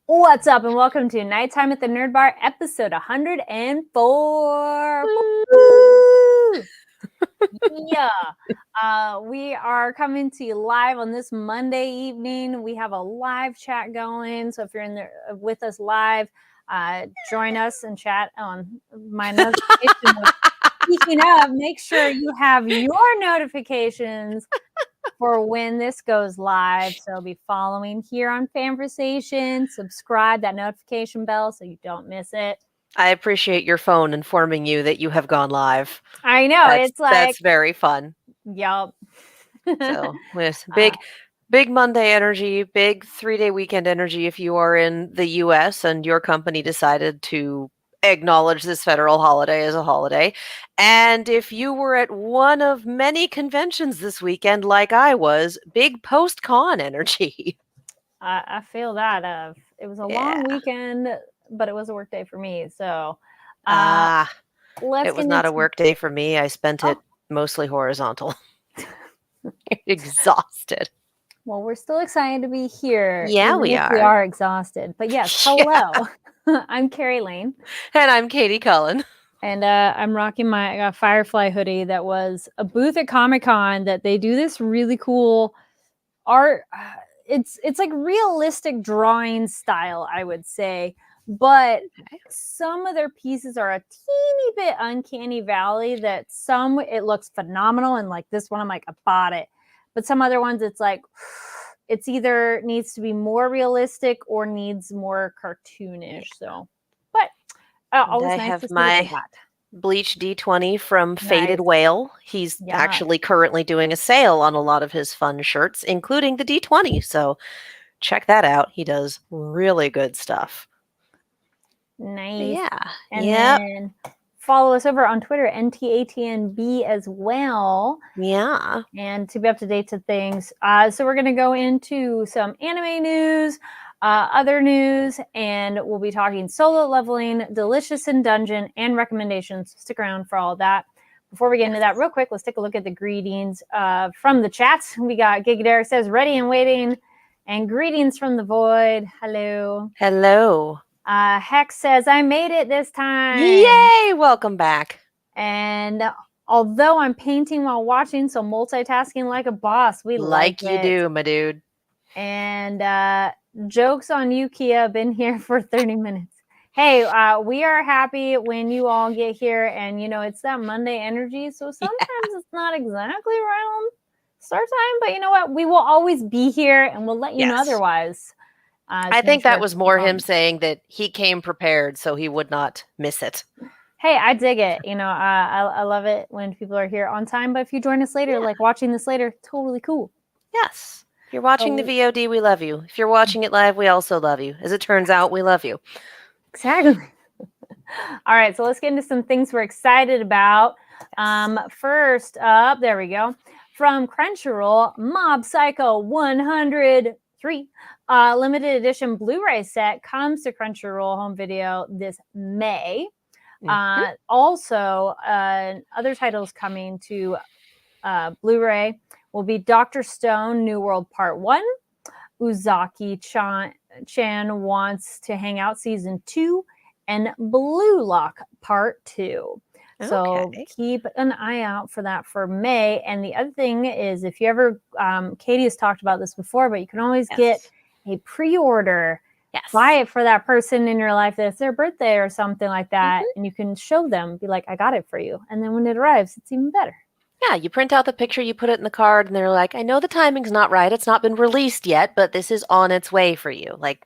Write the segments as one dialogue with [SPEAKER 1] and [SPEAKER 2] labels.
[SPEAKER 1] What's up, and welcome to Nighttime at the Nerd Bar, episode 104. Woo! Yeah. We are coming to you live on this Monday evening. We have a live chat going, so if you're in there with us live, join us and chat on my notification. Speaking of, make sure you have your notifications for when this goes live. So be following here on Fanversation. Subscribe, that notification bell, so you don't miss it.
[SPEAKER 2] I appreciate your phone informing you that you have gone live.
[SPEAKER 1] I know, it's like...
[SPEAKER 2] That's very fun.
[SPEAKER 1] Yup.
[SPEAKER 2] So with big Monday energy, big 3-day weekend energy if you are in the US and your company decided to acknowledge this federal holiday as a holiday. And if you were at one of many conventions this weekend like I was, big post-con energy.
[SPEAKER 1] I feel that. It was a long weekend, but it was a work day for me. So
[SPEAKER 2] let's it was
[SPEAKER 1] get
[SPEAKER 2] not
[SPEAKER 1] into...
[SPEAKER 2] a work day for me. I spent it mostly horizontal. Exhausted.
[SPEAKER 1] Well, we're still excited to be here.
[SPEAKER 2] Yeah, we are.
[SPEAKER 1] We are exhausted. But yes, hello. I'm Carrie Lane.
[SPEAKER 2] And I'm Katie Cullen.
[SPEAKER 1] And I'm rocking my Firefly hoodie that was a booth at Comic-Con that they do this really cool art. It's like realistic drawing style, I would say. But some of their pieces are a teeny bit uncanny valley that some it looks phenomenal. And like this one, I'm like, I bought it. But some other ones, it's like, it's either needs to be more realistic or needs more cartoonish. So, but always
[SPEAKER 2] I
[SPEAKER 1] nice
[SPEAKER 2] have
[SPEAKER 1] to see
[SPEAKER 2] my
[SPEAKER 1] that.
[SPEAKER 2] Bleach D20 from Faded Whale. He's actually currently doing a sale on a lot of his fun shirts, including the D20. So check that out. He does really good stuff.
[SPEAKER 1] Nice.
[SPEAKER 2] Yeah.
[SPEAKER 1] And then follow us over on Twitter, NTATNB as well.
[SPEAKER 2] Yeah.
[SPEAKER 1] And to be up to date to things. So we're going to go into some anime news, other news, and we'll be talking solo leveling, Delicious in Dungeon, and recommendations. Stick around for all of that. Before we get into that, real quick, let's take a look at the greetings from the chats. We got Giga Derek says, ready and waiting, and greetings from the void. Hello.
[SPEAKER 2] Hello.
[SPEAKER 1] Hex says, I made it this time.
[SPEAKER 2] Yay! Welcome back.
[SPEAKER 1] And although I'm painting while watching, so multitasking like a boss, we like
[SPEAKER 2] you do, my dude.
[SPEAKER 1] And jokes on you, Kia. Been here for 30 minutes. Hey, we are happy when you all get here, and you know it's that Monday energy. So sometimes it's not exactly right on start time, but you know what? We will always be here, and we'll let you know otherwise.
[SPEAKER 2] I think that was more him saying that he came prepared, so he would not miss it.
[SPEAKER 1] Hey, I dig it. You know, I love it when people are here on time. But if you join us later, like watching this later, totally cool.
[SPEAKER 2] Yes. If you're watching the VOD, we love you. If you're watching it live, we also love you. As it turns out, we love you.
[SPEAKER 1] Exactly. All right, so let's get into some things we're excited about. First up, there we go. From Crunchyroll, Mob Psycho 103 limited edition Blu-ray set comes to Crunchyroll home video this May. Also, other titles coming to Blu-ray will be Dr. Stone, New World Part 1, Uzaki-chan Wants to Hang Out Season 2, and Blue Lock Part 2. So keep an eye out for that for May. And the other thing is, if you ever, Katie has talked about this before, but you can always get a pre-order. Buy it for that person in your life that's their birthday or something like that. And you can show them, be like, I got it for you. And then when it arrives, it's even better.
[SPEAKER 2] Yeah, you print out the picture, you put it in the card, and they're like, I know the timing's not right. It's not been released yet, but this is on its way for you. Like,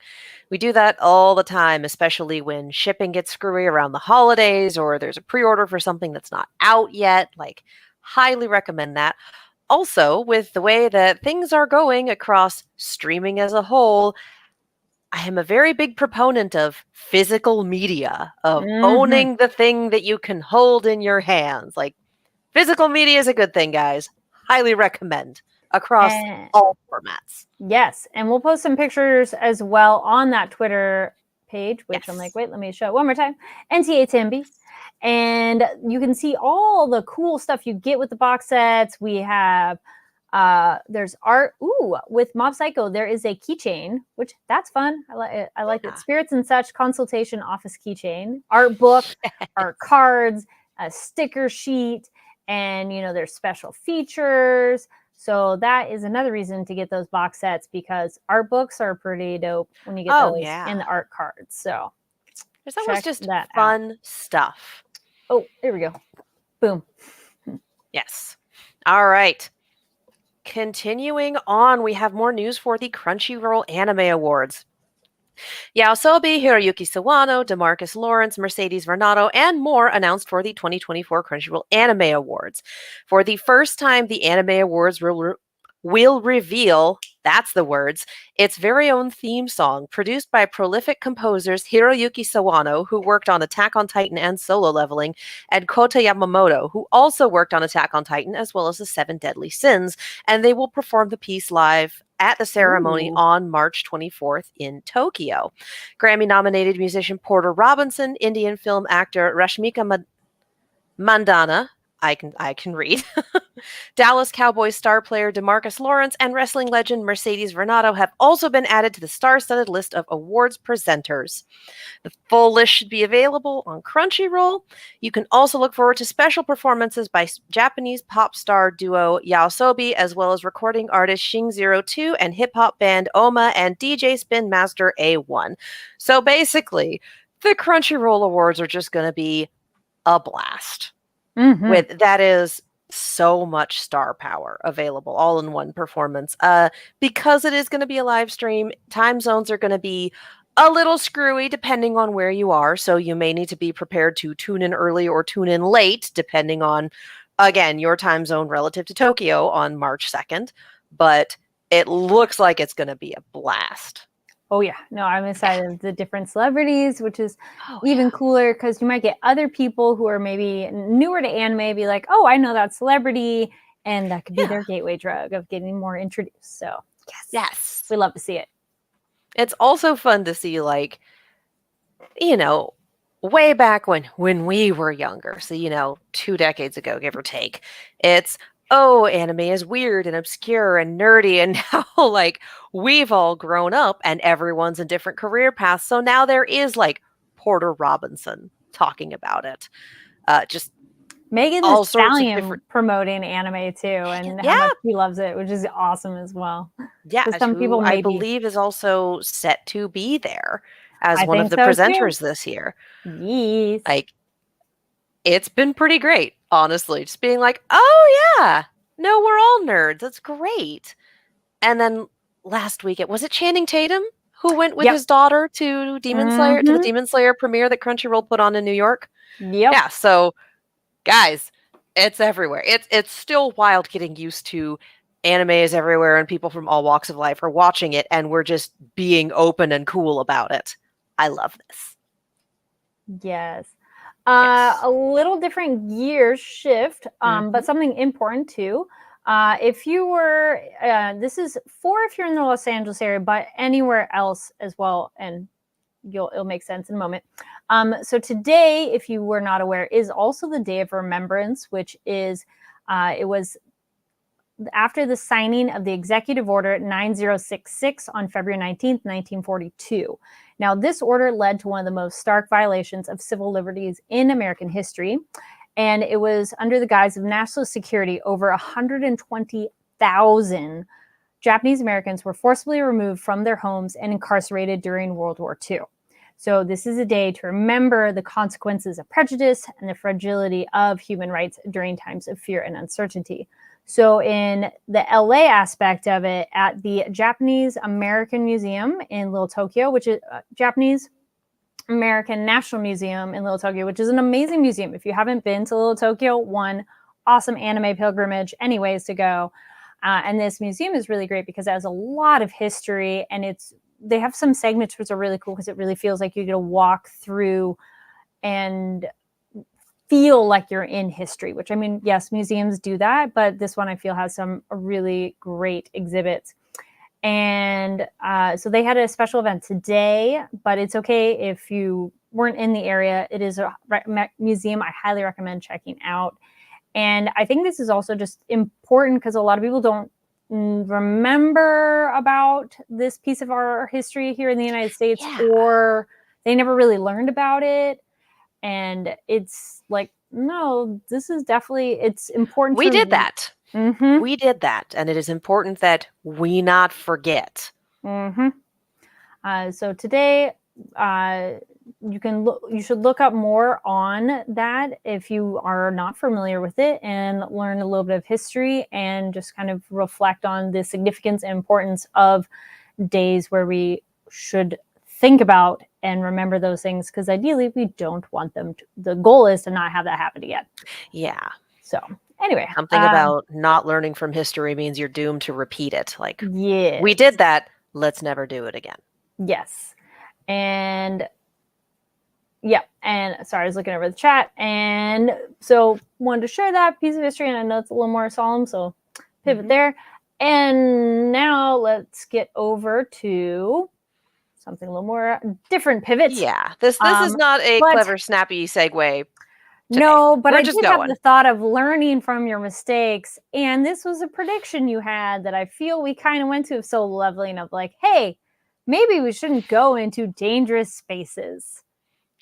[SPEAKER 2] we do that all the time, especially when shipping gets screwy around the holidays or there's a pre-order for something that's not out yet. Like, highly recommend that. Also, with the way that things are going across streaming as a whole, I am a very big proponent of physical media, of owning the thing that you can hold in your hands. Like, physical media is a good thing, guys. Highly recommend across all formats.
[SPEAKER 1] Yes, and we'll post some pictures as well on that Twitter page, which I'm like, wait, let me show it one more time. NTA10B. And you can see all the cool stuff you get with the box sets. We have There's art. Ooh, with Mob Psycho, there is a keychain, which that's fun. I like
[SPEAKER 2] Yeah.
[SPEAKER 1] it. Spirits and Such consultation office keychain, art book, art cards, a sticker sheet, and there's special features. So that is another reason to get those box sets, because art books are pretty dope when you get
[SPEAKER 2] Oh,
[SPEAKER 1] those
[SPEAKER 2] yeah.
[SPEAKER 1] and the art cards. So
[SPEAKER 2] There's always
[SPEAKER 1] check
[SPEAKER 2] just
[SPEAKER 1] that out.
[SPEAKER 2] fun stuff.
[SPEAKER 1] Oh, there we go. Boom.
[SPEAKER 2] Yes. All right. Continuing on, we have more news for the Crunchyroll Anime Awards. Yaosobi, Hiroyuki Sawano, DeMarcus Lawrence, Mercedes Varnado, and more announced for the 2024 Crunchyroll Anime Awards. For the first time, the Anime Awards will reveal, that's the words, its very own theme song, produced by prolific composers Hiroyuki Sawano, who worked on Attack on Titan and Solo Leveling, and Kota Yamamoto, who also worked on Attack on Titan as well as the Seven Deadly Sins, and they will perform the piece live at the ceremony
[SPEAKER 1] Ooh.
[SPEAKER 2] on March 24th in Tokyo. Grammy-nominated musician Porter Robinson, Indian film actor Rashmika Mandana, I can read, Dallas Cowboys star player DeMarcus Lawrence, and wrestling legend Mercedes Varnado have also been added to the star-studded list of awards presenters. The full list should be available on Crunchyroll. You can also look forward to special performances by Japanese pop star duo Yaosobi, as well as recording artist Shing02 and hip-hop band Oma and DJ Spin Master A1. So basically, the Crunchyroll Awards are just going to be a blast.
[SPEAKER 1] Mhm.
[SPEAKER 2] With that is so much star power available all in one performance. Because it is going to be a live stream, time zones are going to be a little screwy depending on where you are. So you may need to be prepared to tune in early or tune in late, depending on, again, your time zone relative to Tokyo on March 2nd. But it looks like it's going to be a blast.
[SPEAKER 1] Oh yeah, no, I'm excited of the different celebrities, which is
[SPEAKER 2] Oh,
[SPEAKER 1] even cooler because you might get other people who are maybe newer to anime be like, oh, I know that celebrity, and that could be their gateway drug of getting more introduced. So
[SPEAKER 2] yes.
[SPEAKER 1] we love to see it.
[SPEAKER 2] It's also fun to see, like, way back when we were younger, so 2 decades ago, give or take, it's anime is weird and obscure and nerdy, and now like we've all grown up and everyone's in different career paths, so now there is like Porter Robinson talking about it, just
[SPEAKER 1] Megan
[SPEAKER 2] all
[SPEAKER 1] Thee
[SPEAKER 2] sorts of
[SPEAKER 1] Stallion
[SPEAKER 2] different.
[SPEAKER 1] promoting anime too, and how
[SPEAKER 2] Yeah,
[SPEAKER 1] much he loves it, which is awesome as well.
[SPEAKER 2] yeah,
[SPEAKER 1] So some
[SPEAKER 2] who
[SPEAKER 1] people
[SPEAKER 2] I
[SPEAKER 1] maybe,
[SPEAKER 2] believe is also set to be there as
[SPEAKER 1] I
[SPEAKER 2] one of
[SPEAKER 1] think
[SPEAKER 2] the
[SPEAKER 1] so too.
[SPEAKER 2] presenters this year.
[SPEAKER 1] Yes.
[SPEAKER 2] Like, it's been pretty great, honestly. Just being like, oh yeah, no, we're all nerds. That's great. And then last week, was it Channing Tatum who went with
[SPEAKER 1] Yep.
[SPEAKER 2] his daughter to Demon Slayer, to the
[SPEAKER 1] Mhm.
[SPEAKER 2] Demon Slayer premiere that Crunchyroll put on in New York?
[SPEAKER 1] Yep.
[SPEAKER 2] Yeah, so guys, it's everywhere. It's still wild getting used to anime is everywhere and people from all walks of life are watching it and we're just being open and cool about it. I love this.
[SPEAKER 1] Yes.
[SPEAKER 2] Yes.
[SPEAKER 1] A little different gear shift,
[SPEAKER 2] Mhm.
[SPEAKER 1] but something important too. If you were, this is for if you're in the Los Angeles area, but anywhere else as well, and it'll make sense in a moment. So today, if you were not aware, is also the Day of Remembrance, which is it was after the signing of the Executive Order 9066 on February 19th, 1942. Now, this order led to one of the most stark violations of civil liberties in American history, and it was under the guise of national security. Over 120,000 Japanese Americans were forcibly removed from their homes and incarcerated during World War II. So this is a day to remember the consequences of prejudice and the fragility of human rights during times of fear and uncertainty. So in the LA aspect of it, at the Japanese American Museum in Little Tokyo, which is Japanese American National Museum in Little Tokyo, which is an amazing museum. If you haven't been to Little Tokyo, one awesome anime pilgrimage, anyways to go. And this museum is really great because it has a lot of history, and they have some segments which are really cool because it really feels like you get to walk through and feel like you're in history, which, I mean, yes, museums do that, but this one I feel has some really great exhibits. And so they had a special event today, but it's okay if you weren't in the area. It is a museum I highly recommend checking out. And I think this is also just important because a lot of people don't remember about this piece of our history here in the United States,
[SPEAKER 2] Yeah.
[SPEAKER 1] or they never really learned about it. And it's like, no, this is definitely, it's important.
[SPEAKER 2] We did that.
[SPEAKER 1] Mm-hmm.
[SPEAKER 2] We did that. And it is important that we not forget.
[SPEAKER 1] Mm-hmm. So today, you should look up more on that if you are not familiar with it, and learn a little bit of history and just kind of reflect on the significance and importance of days where we should think about and remember those things, because ideally we don't want them to, the goal is to not have that happen again.
[SPEAKER 2] Yeah.
[SPEAKER 1] So anyway,
[SPEAKER 2] Something about not learning from history means you're doomed to repeat it. Like,
[SPEAKER 1] yes.
[SPEAKER 2] we did that. Let's never do it again.
[SPEAKER 1] Yes. And yeah, and sorry, I was looking over the chat, and so wanted to share that piece of history, and I know it's a little more solemn, so pivot there. And now let's get over to something a little more different pivot.
[SPEAKER 2] Yeah, this is not a clever, snappy segue. Today.
[SPEAKER 1] No, but
[SPEAKER 2] We're
[SPEAKER 1] I
[SPEAKER 2] just
[SPEAKER 1] did have
[SPEAKER 2] going.
[SPEAKER 1] the thought of learning from your mistakes, and this was a prediction you had that I feel we kind of went to solo leveling of like, hey, maybe we shouldn't go into dangerous spaces.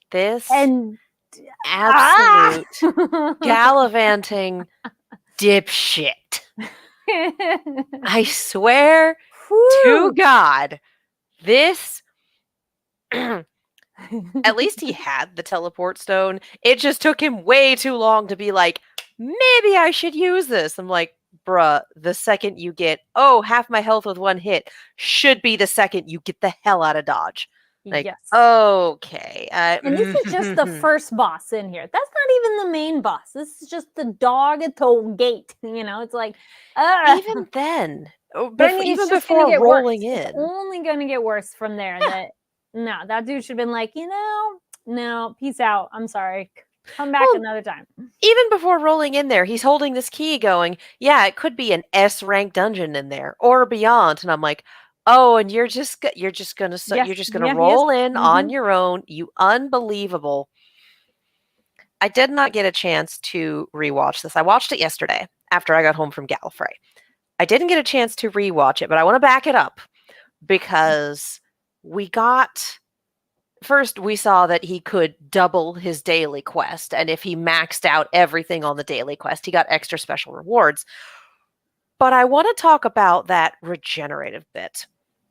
[SPEAKER 2] This
[SPEAKER 1] And
[SPEAKER 2] absolute gallivanting dipshit. I swear to God, this. At least he had the teleport stone. It just took him way too long to be like, maybe I should use this. I'm like, bruh, the second you get, half my health with one hit should be the second you get the hell out of Dodge. Like,
[SPEAKER 1] yes.
[SPEAKER 2] Okay.
[SPEAKER 1] And this is just the first boss in here. That's not even the main boss. This is just the dog at the gate. It's like,
[SPEAKER 2] even then, even before rolling in,
[SPEAKER 1] it's only going to get worse from there. Yeah. That dude should have been like, no, peace out. I'm sorry. Come back another time.
[SPEAKER 2] Even before rolling in there, he's holding this key going, yeah, it could be an S rank dungeon in there or beyond. And I'm like, oh, and you're just gonna roll in on your own. You unbelievable. I did not get a chance to rewatch this. I watched it yesterday after I got home from Gallifrey. I didn't get a chance to rewatch it, but I want to back it up because first we saw that he could double his daily quest, and if he maxed out everything on the daily quest, he got extra special rewards. But I want to talk about that regenerative bit.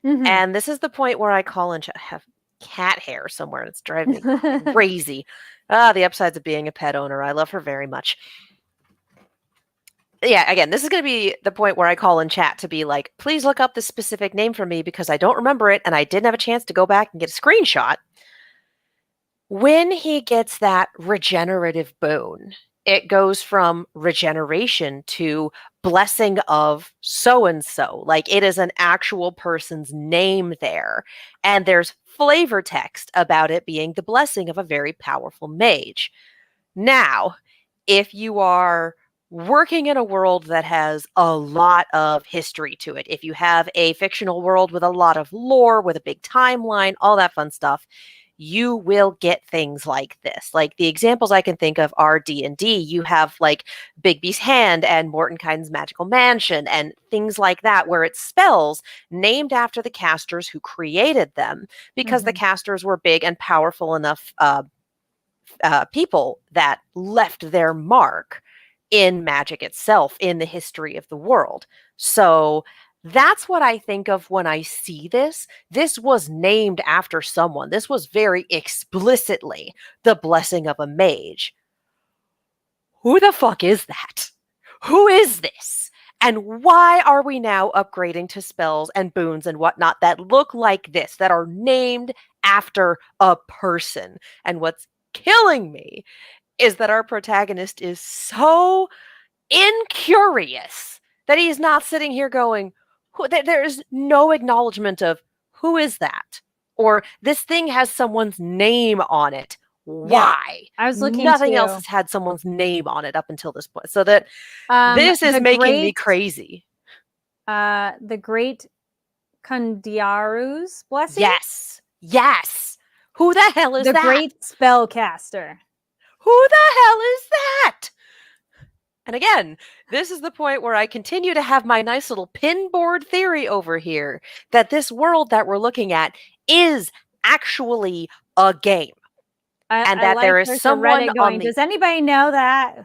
[SPEAKER 2] And this is the point where I call in have cat hair somewhere. It's driving me crazy. The upsides of being a pet owner. I love her very much. Yeah, again, this is going to be the point where I call in chat to be like, please look up this specific name for me because I don't remember it and I didn't have a chance to go back and get a screenshot. When he gets that regenerative boon, it goes from regeneration to blessing of so-and-so. Like, it is an actual person's name there. And there's flavor text about it being the blessing of a very powerful mage. Now, if you are working in a world that has a lot of history to it, if you have a fictional world with a lot of lore, with a big timeline, all that fun stuff, you will get things like this. Like, the examples I can think of are D&D. You have like Bigby's Hand and Mordenkainen's Magical Mansion and things like that, where it's spells named after the casters who created them, because the casters were big and powerful enough people that left their mark in magic itself, in the history of the world. So that's what I think of when I see this. This was named after someone. This was very explicitly the blessing of a mage. Who the fuck is that? Who is this? And why are we now upgrading to spells and boons and whatnot that look like this, that are named after a person? And what's killing me is that our protagonist is so incurious that he's not sitting here going, there is no acknowledgement of who is that, or this thing has someone's name on it. Why?
[SPEAKER 1] Yeah, I was looking.
[SPEAKER 2] Nothing else has had someone's name on it up until this point. So that this is making me crazy.
[SPEAKER 1] The great Kundiaru's blessing.
[SPEAKER 2] Yes. Who the hell is that?
[SPEAKER 1] The great spellcaster.
[SPEAKER 2] Who the hell is that? And again, this is the point where I continue to have my nice little pinboard theory over here that this world that we're looking at is actually a game. And
[SPEAKER 1] I
[SPEAKER 2] that
[SPEAKER 1] like
[SPEAKER 2] there is
[SPEAKER 1] there's a
[SPEAKER 2] someone
[SPEAKER 1] Reddit
[SPEAKER 2] on
[SPEAKER 1] going,
[SPEAKER 2] the
[SPEAKER 1] does anybody know that?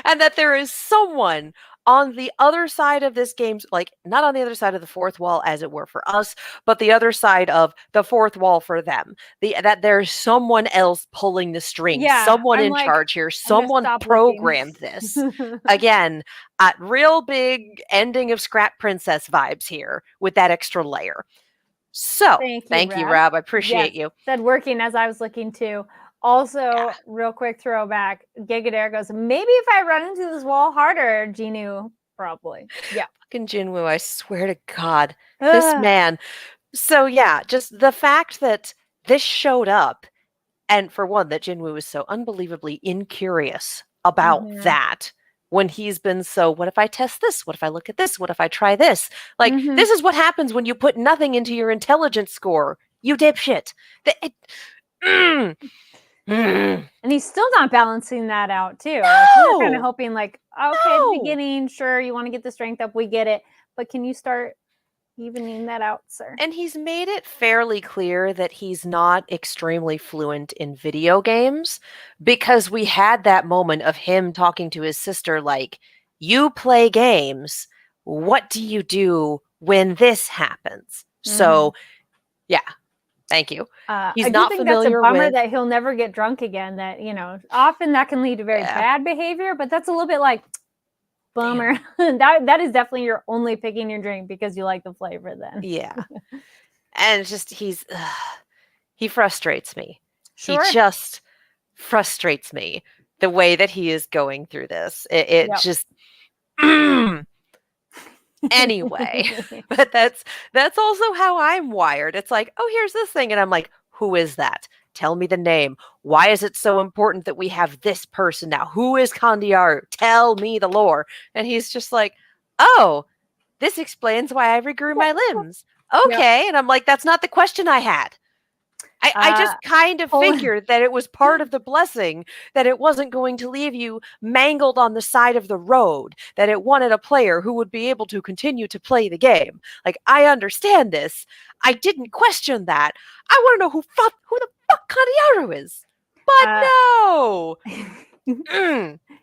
[SPEAKER 2] and that there is someone on the other side of this game, like not on the other side of the fourth wall as it were for us, but the other side of the fourth wall for them. That there's someone else pulling the strings,
[SPEAKER 1] Yeah,
[SPEAKER 2] someone
[SPEAKER 1] I'm
[SPEAKER 2] in
[SPEAKER 1] like,
[SPEAKER 2] charge here,
[SPEAKER 1] I'm gonna
[SPEAKER 2] someone
[SPEAKER 1] stop looking.
[SPEAKER 2] programmed this. Again, real big ending of Scrap Princess vibes here with that extra layer. So, thank you,
[SPEAKER 1] Rab.
[SPEAKER 2] Rob. I
[SPEAKER 1] Yes,
[SPEAKER 2] appreciate you.
[SPEAKER 1] said working as I was looking too. Also,
[SPEAKER 2] Yeah.
[SPEAKER 1] real quick throwback, Gigadare goes, maybe if I run into this wall harder, Genu, probably. Yeah.
[SPEAKER 2] Fucking Jinwoo, I swear to God. This man. So yeah, just the fact that this showed up, and for one, that Jinwoo is so unbelievably incurious about that when he's been so, what if I test this? What if I look at this? What if I try this? Like, this is what happens when you put nothing into your intelligence score, you dipshit.
[SPEAKER 1] And he's still not balancing that out too.
[SPEAKER 2] No!
[SPEAKER 1] We're kind of hoping like, okay, at the beginning, sure, you want to get the strength up, we get it. But can you start evening that out, sir?
[SPEAKER 2] And he's made it fairly clear that he's not extremely fluent in video games because we had that moment of him talking to his sister like, you play games. What do you do when this happens? So, yeah. Thank you. He's
[SPEAKER 1] I
[SPEAKER 2] not
[SPEAKER 1] do think
[SPEAKER 2] familiar
[SPEAKER 1] that's a bummer
[SPEAKER 2] with
[SPEAKER 1] that he'll never get drunk again. That, you know, often that can lead to very bad behavior, but that's a little bit like bummer. that is definitely you're only picking your drink because you like the flavor then.
[SPEAKER 2] Yeah. And it's just he frustrates me.
[SPEAKER 1] Sure.
[SPEAKER 2] He just frustrates me the way that he is going through this. It just anyway, but that's also how I'm wired. It's like, oh, here's this thing, and I'm like, who is that? Tell me the name. Why is it so important that we have this person now? Who is Kandiaru? Tell me the lore. And he's just like, oh, this explains why I regrew my limbs. Okay. And I'm like, that's not the question I had. I just kind of figured that it was part of the blessing, that it wasn't going to leave you mangled on the side of the road, that it wanted a player who would be able to continue to play the game. Like, I understand this. I didn't question that. I want to know who the fuck Kandiaru is. But no!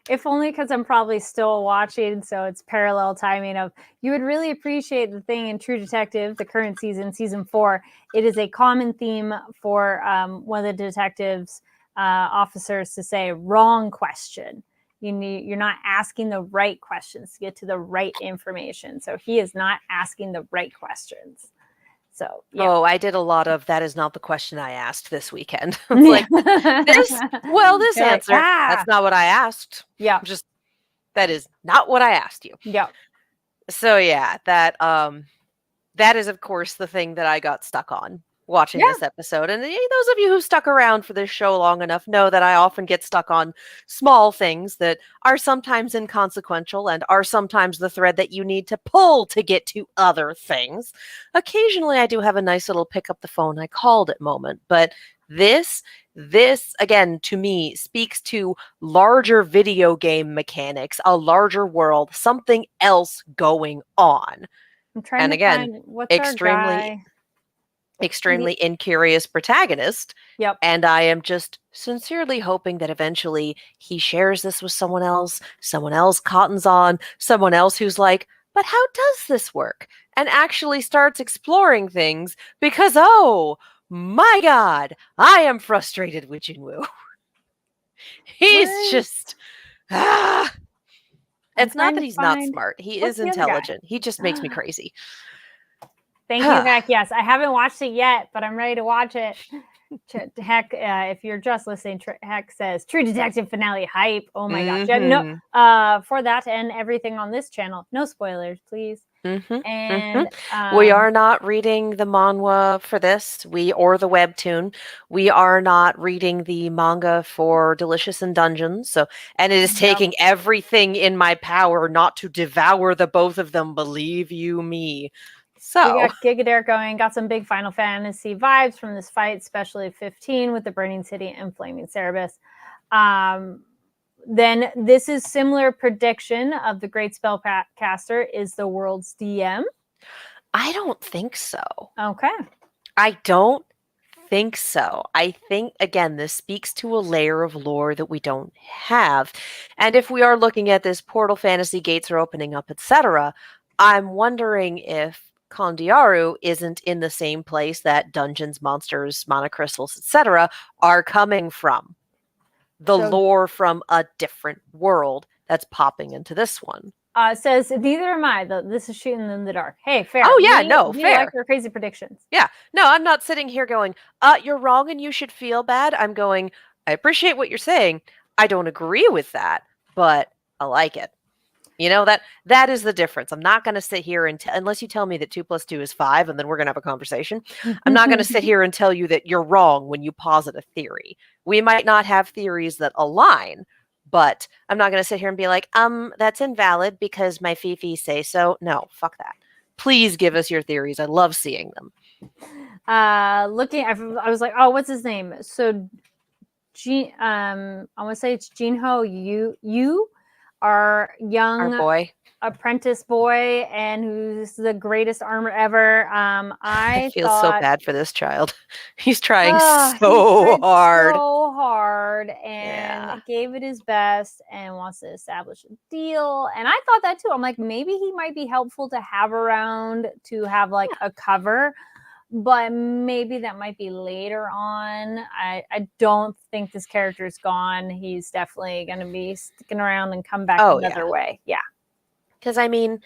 [SPEAKER 1] If only because I'm probably still watching, so it's parallel timing of you would really appreciate the thing in True Detective, the current season 4. It is a common theme for one of the detectives officers to say wrong question. You're not asking the right questions to get to the right information. So he is not asking the right questions. So, yeah.
[SPEAKER 2] Oh, I did a lot of that is not the question I asked this weekend. Like this answer. That's not what I asked.
[SPEAKER 1] Yeah.
[SPEAKER 2] Just that is not what I asked you.
[SPEAKER 1] Yeah.
[SPEAKER 2] So yeah, that is of course the thing that I got stuck on watching this episode. And those of you who stuck around for this show long enough know that I often get stuck on small things that are sometimes inconsequential and are sometimes the thread that you need to pull to get to other things. Occasionally I do have a nice little pick up the phone I called it moment, but this again to me speaks to larger video game mechanics, a larger world, something else going on.
[SPEAKER 1] I'm trying
[SPEAKER 2] and
[SPEAKER 1] to
[SPEAKER 2] again,
[SPEAKER 1] find what's
[SPEAKER 2] extremely incurious protagonist.
[SPEAKER 1] Yep.
[SPEAKER 2] And I am just sincerely hoping that eventually he shares this with someone else cottons on, someone else who's like, but how does this work? And actually starts exploring things because, oh my God, I am frustrated with Jinwoo. He's just, it's not that he's not smart. He is intelligent. He just makes me crazy.
[SPEAKER 1] Thank you, Heck. Yes, I haven't watched it yet, but I'm ready to watch it. Heck, if you're just listening, Heck says True Detective finale hype. Oh my gosh. Yeah, no, for that and everything on this channel, no spoilers, please. And
[SPEAKER 2] we are not reading the manhwa for this, or the webtoon. We are not reading the manga for Delicious in Dungeons. So, and it is taking everything in my power not to devour the both of them. Believe you me. So
[SPEAKER 1] we got Gigadare going, got some big Final Fantasy vibes from this fight, especially 15 with the Burning City and Flaming Cerebus. then this is similar prediction of the great spellcaster is the world's DM.
[SPEAKER 2] I don't think so.
[SPEAKER 1] Okay.
[SPEAKER 2] I don't think so. I think, again, this speaks to a layer of lore that we don't have. And if we are looking at this portal fantasy, gates are opening up, etc., I'm wondering if Kondiaru isn't in the same place that dungeons, monsters, monocrystals, etc. are coming from. The
[SPEAKER 1] So-
[SPEAKER 2] lore from a different world that's popping into this one.
[SPEAKER 1] It says, neither am I. This is shooting in the dark. Hey, fair.
[SPEAKER 2] Oh, yeah,
[SPEAKER 1] We
[SPEAKER 2] fair.
[SPEAKER 1] like our crazy predictions.
[SPEAKER 2] Yeah. No, I'm not sitting here going, you're wrong and you should feel bad. I'm going, I appreciate what you're saying. I don't agree with that, but I like it. You know, that is the difference. I'm not going to sit here and unless you tell me that 2 + 2 is 5, and then we're going to have a conversation. I'm not going to sit here and tell you that you're wrong when you posit a theory. We might not have theories that align, but I'm not going to sit here and be like, that's invalid because my Fifi say so. No, fuck that. Please give us your theories. I love seeing them.
[SPEAKER 1] I was like, oh, what's his name? So, I want to say it's Jinho. You are young
[SPEAKER 2] Our boy.
[SPEAKER 1] apprentice boy, and who's the greatest armor ever. I
[SPEAKER 2] feel so
[SPEAKER 1] thought,
[SPEAKER 2] bad for this child. He's trying
[SPEAKER 1] he
[SPEAKER 2] so
[SPEAKER 1] tried
[SPEAKER 2] hard.
[SPEAKER 1] so hard, and
[SPEAKER 2] Yeah.
[SPEAKER 1] gave it his best, and wants to establish a deal. And I thought that too. I'm like, maybe he might be helpful to have around to have like a cover, but maybe that might be later on. I don't think this character is gone. He's definitely going to be sticking around and come back another way. Yeah.
[SPEAKER 2] Because, I mean,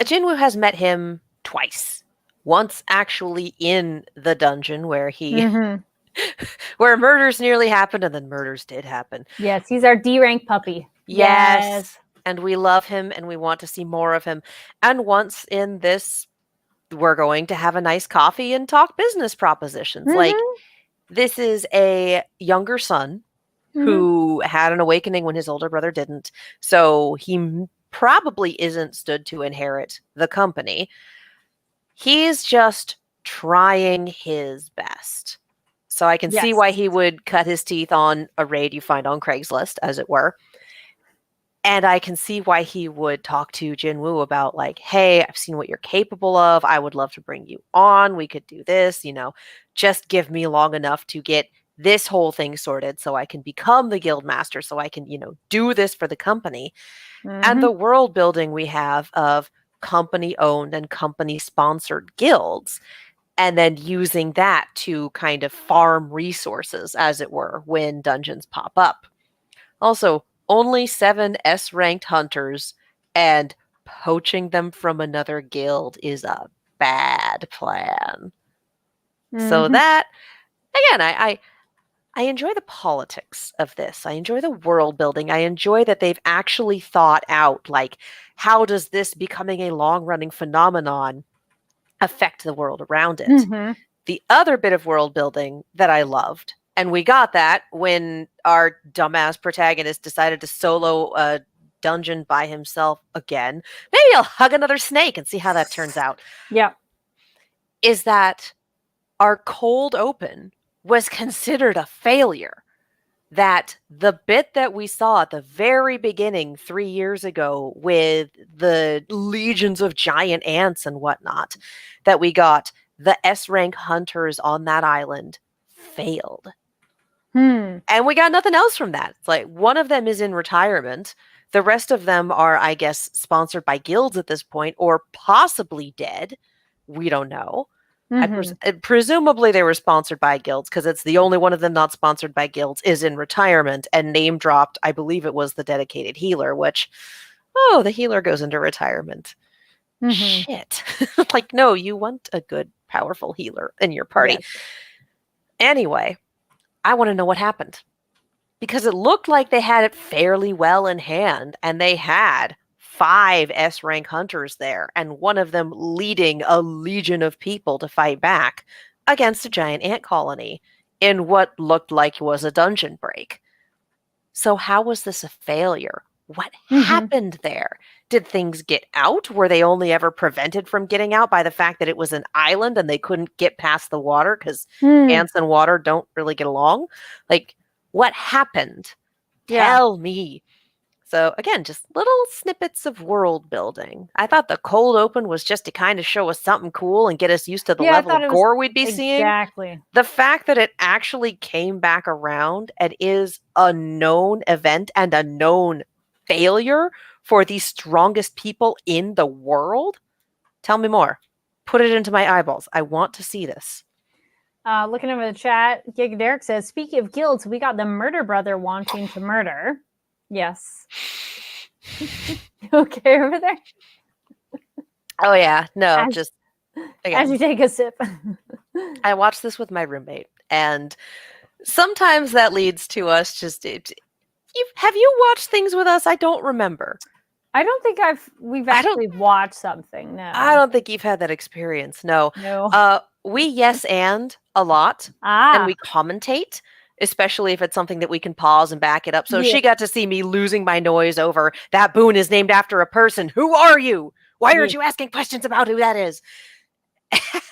[SPEAKER 2] Jinwoo has met him twice. Once actually in the dungeon where he where murders nearly happened, and then murders did happen.
[SPEAKER 1] Yes, he's our D-rank puppy.
[SPEAKER 2] Yes. And we love him and we want to see more of him. And once in this, we're going to have a nice coffee and talk business propositions. Like, this is a younger son who had an awakening when his older brother didn't. So he probably isn't stood to inherit the company. He's just trying his best. So I can see why he would cut his teeth on a raid you find on Craigslist, as it were. And I can see why he would talk to Jinwoo about, like, hey, I've seen what you're capable of. I would love to bring you on. We could do this, just give me long enough to get this whole thing sorted so I can become the guild master, so I can, do this for the company. And the world building we have of company owned and company sponsored guilds, and then using that to kind of farm resources, as it were, when dungeons pop up. Also, only 7 S-ranked hunters, and poaching them from another guild is a bad plan. So that, again, I enjoy the politics of this. I enjoy the world building. I enjoy that they've actually thought out, like, how does this becoming a long-running phenomenon affect the world around it? The other bit of world building that I loved, and we got that when our dumbass protagonist decided to solo a dungeon by himself again. Maybe I'll hug another snake and see how that turns out.
[SPEAKER 1] Yeah.
[SPEAKER 2] Is that our cold open was considered a failure. That the bit that we saw at the very beginning 3 years ago with the legions of giant ants and whatnot, that we got the S-rank hunters on that island failed. And we got nothing else from that. It's like, one of them is in retirement. The rest of them are, I guess, sponsored by guilds at this point, or possibly dead. We don't know. Presumably they were sponsored by guilds, because it's the only one of them not sponsored by guilds is in retirement, and name dropped, I believe it was the dedicated healer, which, the healer goes into retirement. Shit. Like, no, you want a good, powerful healer in your party. Yes. Anyway, I want to know what happened, because it looked like they had it fairly well in hand, and they had 5 S-rank hunters there, and one of them leading a legion of people to fight back against a giant ant colony in what looked like was a dungeon break. So how was this a failure? What happened there? Did things get out? Were they only ever prevented from getting out by the fact that it was an island and they couldn't get past the water because ants and water don't really get along? Like, what happened?
[SPEAKER 1] Yeah.
[SPEAKER 2] Tell me. So again, just little snippets of world building. I thought the cold open was just to kind of show us something cool and get us used to the
[SPEAKER 1] Yeah, I
[SPEAKER 2] level
[SPEAKER 1] thought
[SPEAKER 2] of
[SPEAKER 1] it was
[SPEAKER 2] gore we'd be seeing.
[SPEAKER 1] exactly.
[SPEAKER 2] The fact that it actually came back around and is a known event and a known failure for the strongest people in the world. Tell me more. Put it into my eyeballs. I want to see this.
[SPEAKER 1] Looking over the chat, Gig Derek says, speaking of guilds, we got the murder brother wanting to murder. Yes. Okay, over there?
[SPEAKER 2] Oh yeah, no,
[SPEAKER 1] As,
[SPEAKER 2] just
[SPEAKER 1] as you
[SPEAKER 2] again.
[SPEAKER 1] take a sip.
[SPEAKER 2] I watched this with my roommate, and sometimes that leads to us just. Have you watched things with us? I don't remember.
[SPEAKER 1] I don't think we've
[SPEAKER 2] I don't.
[SPEAKER 1] actually watched something.
[SPEAKER 2] I
[SPEAKER 1] No.
[SPEAKER 2] don't think you've had that experience. No.
[SPEAKER 1] No.
[SPEAKER 2] We yes and a lot, and
[SPEAKER 1] Ah.
[SPEAKER 2] we commentate, especially if it's something that we can pause and back it up. So
[SPEAKER 1] Yeah.
[SPEAKER 2] she got to see me losing my noise over that boon is named after a person. Who are you? Why aren't you asking questions about who that is?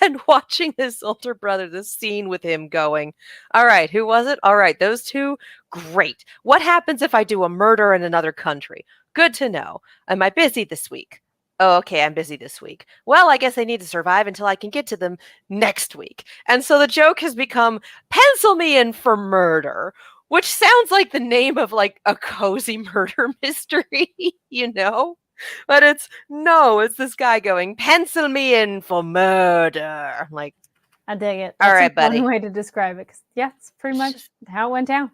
[SPEAKER 2] And watching this older brother, this scene with him going, all right, who was it? All right, those two, great. What happens if I do a murder in another country? Good to know. Am I busy this week? Oh, okay, I'm busy this week. Well, I guess I need to survive until I can get to them next week. And so the joke has become pencil me in for murder, which sounds like the name of like a cozy murder mystery, you know? But it's this guy going, pencil me in for murder. I'm like,
[SPEAKER 1] I dig it.
[SPEAKER 2] all
[SPEAKER 1] That's
[SPEAKER 2] right,
[SPEAKER 1] a fun
[SPEAKER 2] buddy.
[SPEAKER 1] way to describe it. Yeah, it's pretty much how it went down.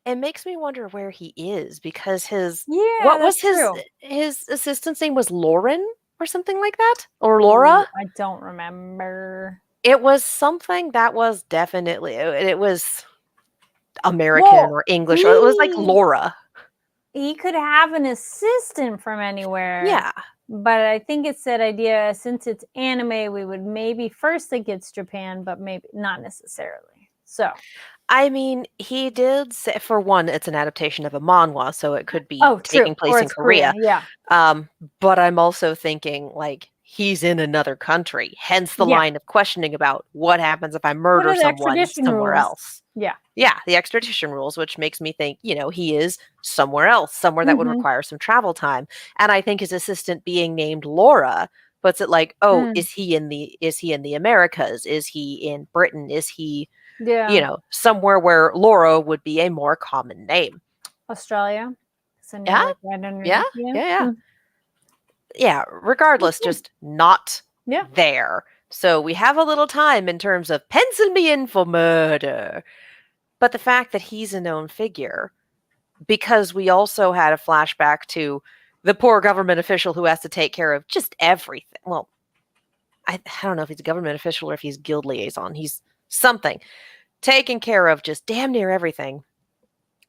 [SPEAKER 2] It makes me wonder where he is because
[SPEAKER 1] Yeah, that's true.
[SPEAKER 2] his assistant's name was Lauren or something like that? Or Laura?
[SPEAKER 1] Ooh, I don't remember.
[SPEAKER 2] It was something that was definitely it was American or English, or it was like Laura.
[SPEAKER 1] He could have an assistant from anywhere.
[SPEAKER 2] Yeah.
[SPEAKER 1] But I think it's that idea, since it's anime, we would maybe first think it's Japan, but maybe not necessarily. So,
[SPEAKER 2] I mean, he did say, for one, it's an adaptation of a manhwa, so it could be taking place
[SPEAKER 1] or
[SPEAKER 2] in
[SPEAKER 1] it's
[SPEAKER 2] Korea.
[SPEAKER 1] Yeah.
[SPEAKER 2] But I'm also thinking like he's in another country, hence the line of questioning about what happens if I murder someone somewhere else.
[SPEAKER 1] Yeah.
[SPEAKER 2] Yeah, the extradition rules, which makes me think, he is somewhere else, somewhere that would require some travel time. And I think his assistant being named Laura puts it like, oh, is he in the Americas? Is he in Britain? Is he somewhere where Laura would be a more common name?
[SPEAKER 1] Australia.
[SPEAKER 2] Yeah. Yeah, regardless, just not there. So we have a little time in terms of pencil me in for murder. But the fact that he's a known figure, because we also had a flashback to the poor government official who has to take care of just everything. Well, I don't know if he's a government official or if he's guild liaison. He's something. Taking care of just damn near everything.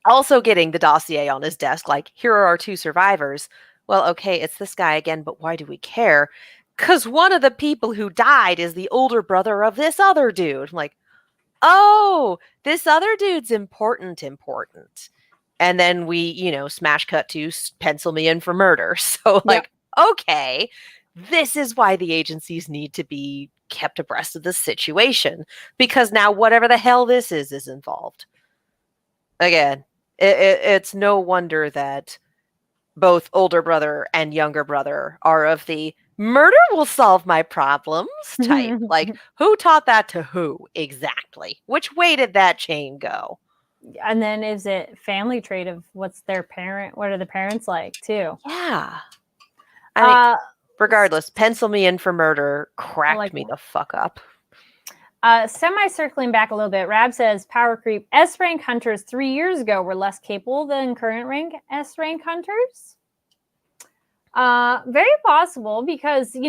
[SPEAKER 2] Also getting the dossier on his desk, like, here are our two survivors. Well, okay, it's this guy again, but why do we care? Because one of the people who died is the older brother of this other dude. I'm like, oh, this other dude's important. And then we, smash cut to pencil me in for murder. So okay, this is why the agencies need to be kept abreast of the situation, because now whatever the hell this is involved. Again, it's no wonder that both older brother and younger brother are of the murder will solve my problems type. Like, who taught that to who exactly? Which way did that chain go?
[SPEAKER 1] And then is it family trait of what are the parents like too?
[SPEAKER 2] Yeah. I mean, regardless, pencil me in for murder cracked me the fuck up.
[SPEAKER 1] Semi-circling back a little bit, Rab says, power creep, S-rank hunters 3 years ago were less capable than current rank S-rank hunters? Very possible, because, I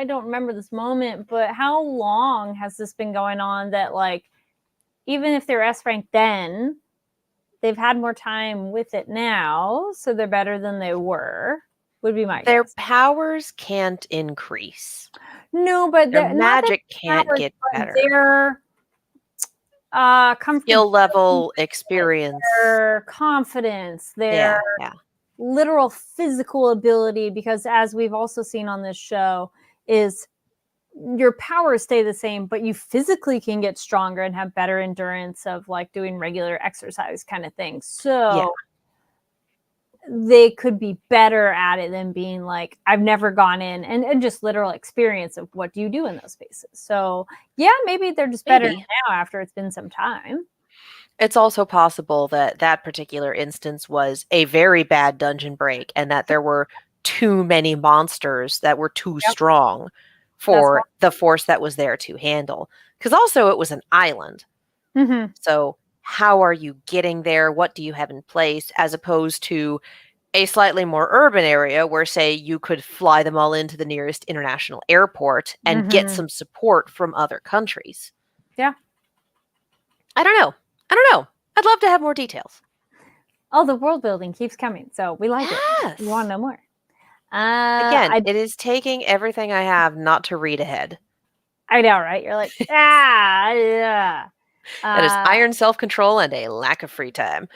[SPEAKER 1] don't remember this moment, but how long has this been going on that, like, even if they're S-rank then, they've had more time with it now, so they're better than they were, would be my guess.
[SPEAKER 2] Their powers can't increase.
[SPEAKER 1] No, but
[SPEAKER 2] their magic can't get better.
[SPEAKER 1] Their
[SPEAKER 2] skill level, experience,
[SPEAKER 1] their confidence, their literal physical ability, because as we've also seen on this show, is your powers stay the same, but you physically can get stronger and have better endurance of like doing regular exercise kind of thing. So they could be better at it than being like, I've never gone in, and just literal experience of what do you do in those spaces. So yeah, maybe they're just better
[SPEAKER 2] Maybe.
[SPEAKER 1] now after it's been some time.
[SPEAKER 2] It's also possible that that particular instance was a very bad dungeon break and that there were too many monsters that were too
[SPEAKER 1] Yep.
[SPEAKER 2] strong for the force that was there to handle. Because also it was an island.
[SPEAKER 1] Mm-hmm.
[SPEAKER 2] So how are you getting there? What do you have in place as opposed to a slightly more urban area where, say, you could fly them all into the nearest international airport and get some support from other countries?
[SPEAKER 1] Yeah.
[SPEAKER 2] I don't know. I'd love to have more details.
[SPEAKER 1] Oh, the world building keeps coming, so we like
[SPEAKER 2] Yes.
[SPEAKER 1] it. We want to know more.
[SPEAKER 2] Again, it is taking everything I have not to read ahead.
[SPEAKER 1] I know, right? You're like, yeah.
[SPEAKER 2] That is iron self-control and a lack of free time.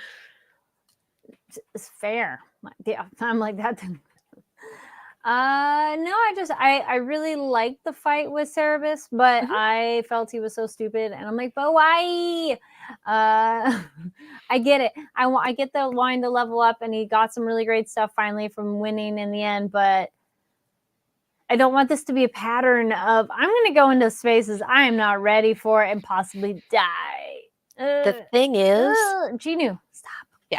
[SPEAKER 1] It's fair. Yeah, I'm like that. No, I really liked the fight with Cerebus, but I felt he was so stupid, and I'm like, but why? I get it. I get the line to level up, and he got some really great stuff finally from winning in the end, but I don't want this to be a pattern of I'm going to go into spaces I am not ready for and possibly die.
[SPEAKER 2] The thing is,
[SPEAKER 1] Genu, stop.
[SPEAKER 2] Yeah.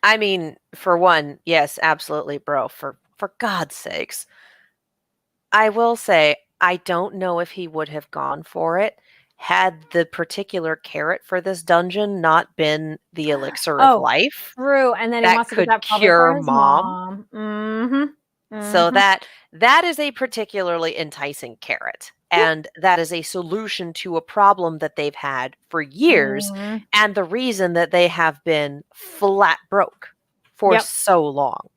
[SPEAKER 2] I mean, for one, yes, absolutely, bro. For God's sakes. I will say, I don't know if he would have gone for it had the particular carrot for this dungeon not been the elixir of life.
[SPEAKER 1] True. And then he
[SPEAKER 2] that
[SPEAKER 1] wants to
[SPEAKER 2] could
[SPEAKER 1] get that probably
[SPEAKER 2] cure
[SPEAKER 1] for his
[SPEAKER 2] mom.
[SPEAKER 1] Mm-hmm.
[SPEAKER 2] So that is a particularly enticing carrot. And that is a solution to a problem that they've had for years, and the reason that they have been flat broke for so long.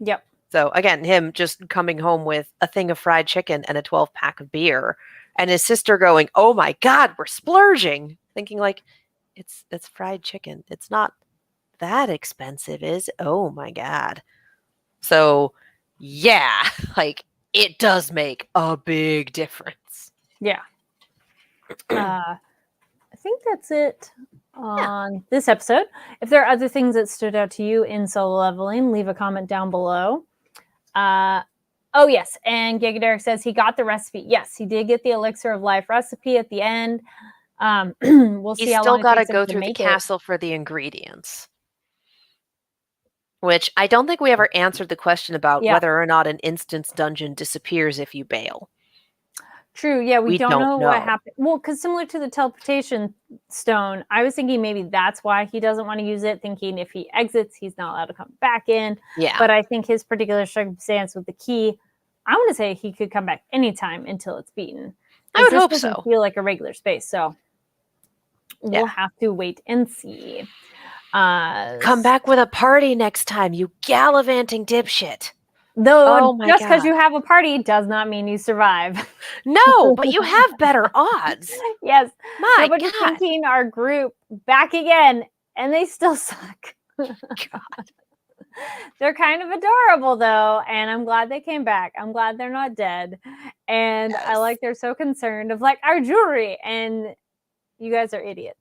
[SPEAKER 1] Yep.
[SPEAKER 2] So again, him just coming home with a thing of fried chicken and a 12-pack of beer, and his sister going, "Oh my God, we're splurging," thinking like, it's fried chicken. It's not that expensive, is? Oh my God. So yeah, like it does make a big difference.
[SPEAKER 1] Yeah. I think that's it on this episode. If there are other things that stood out to you in solo leveling, leave a comment down below. Oh yes, and Giga Derek says he got the recipe. Yes, he did get the elixir of life recipe at the end. We'll see how long
[SPEAKER 2] still got to
[SPEAKER 1] it takes
[SPEAKER 2] go
[SPEAKER 1] him to
[SPEAKER 2] through the
[SPEAKER 1] make
[SPEAKER 2] castle for the ingredients. Which I don't think we ever answered the question about whether or not an instance dungeon disappears if you bail.
[SPEAKER 1] True. Yeah, we don't know what
[SPEAKER 2] know.
[SPEAKER 1] happened. Well, because similar to the teleportation stone, I was thinking maybe that's why he doesn't want to use it, thinking if he exits, he's not allowed to come back in.
[SPEAKER 2] Yeah.
[SPEAKER 1] But I think his particular circumstance with the key, I want to say he could come back anytime until it's beaten.
[SPEAKER 2] I would hope
[SPEAKER 1] doesn't
[SPEAKER 2] so.
[SPEAKER 1] feel like a regular space, so we'll have to wait and see.
[SPEAKER 2] Come back with a party next time, you gallivanting dipshit.
[SPEAKER 1] Though just because you have a party does not mean you survive.
[SPEAKER 2] No, but you have better odds.
[SPEAKER 1] Yes.
[SPEAKER 2] My
[SPEAKER 1] Nobody's
[SPEAKER 2] God.
[SPEAKER 1] thinking our group back again, and they still suck.
[SPEAKER 2] God.
[SPEAKER 1] They're kind of adorable though, and I'm glad they came back. I'm glad they're not dead. And I like they're so concerned of like our jewelry, and you guys are idiots.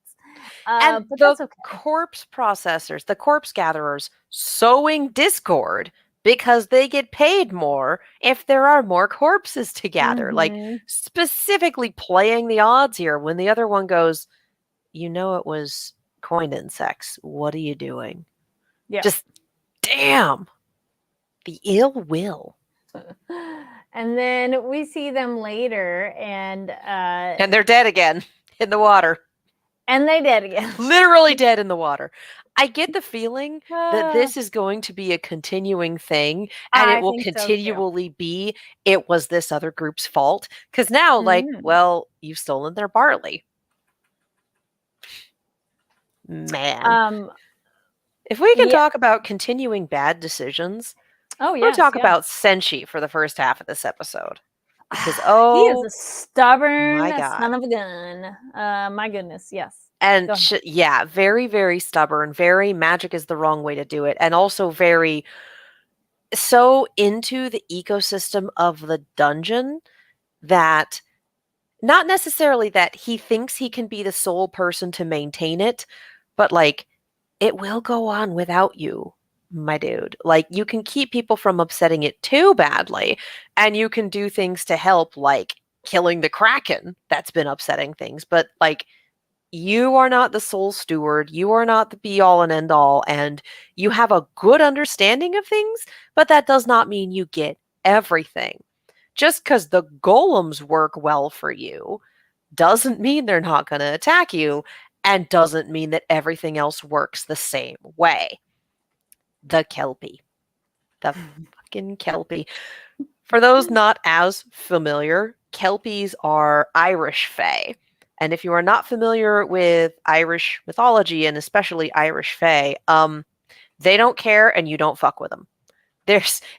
[SPEAKER 2] And
[SPEAKER 1] but
[SPEAKER 2] the
[SPEAKER 1] that's okay.
[SPEAKER 2] corpse processors, the corpse gatherers, sowing discord because they get paid more if there are more corpses to gather. Like specifically playing the odds here when the other one goes, you know, it was coin insects. What are you doing?
[SPEAKER 1] Yeah.
[SPEAKER 2] Just damn the ill will.
[SPEAKER 1] And then we see them later, and
[SPEAKER 2] they're dead again in the water.
[SPEAKER 1] And they did again.
[SPEAKER 2] Literally dead in the water. I get the feeling that this is going to be a continuing thing, and it will continually be, it was this other group's fault. Because now, like, well, you've stolen their barley. Man. If we can talk about continuing bad decisions, we'll talk about Senshi for the first half of this episode. Because,
[SPEAKER 1] he is a stubborn son of a gun. My goodness, yes.
[SPEAKER 2] And very, very stubborn. Very magic is the wrong way to do it. And also very so into the ecosystem of the dungeon that not necessarily that he thinks he can be the sole person to maintain it, but like it will go on without you, my dude. Like you can keep people from upsetting it too badly, and you can do things to help, like killing the Kraken that's been upsetting things, but like you are not the sole steward. You are not the be all and end all. And you have a good understanding of things, but that does not mean you get everything. Just because the golems work well for you doesn't mean they're not going to attack you, and doesn't mean that everything else works the same way. The Kelpie. The fucking Kelpie. For those not as familiar, Kelpies are Irish Fae. And if you are not familiar with Irish mythology, and especially Irish Fae, they don't care and you don't fuck with them.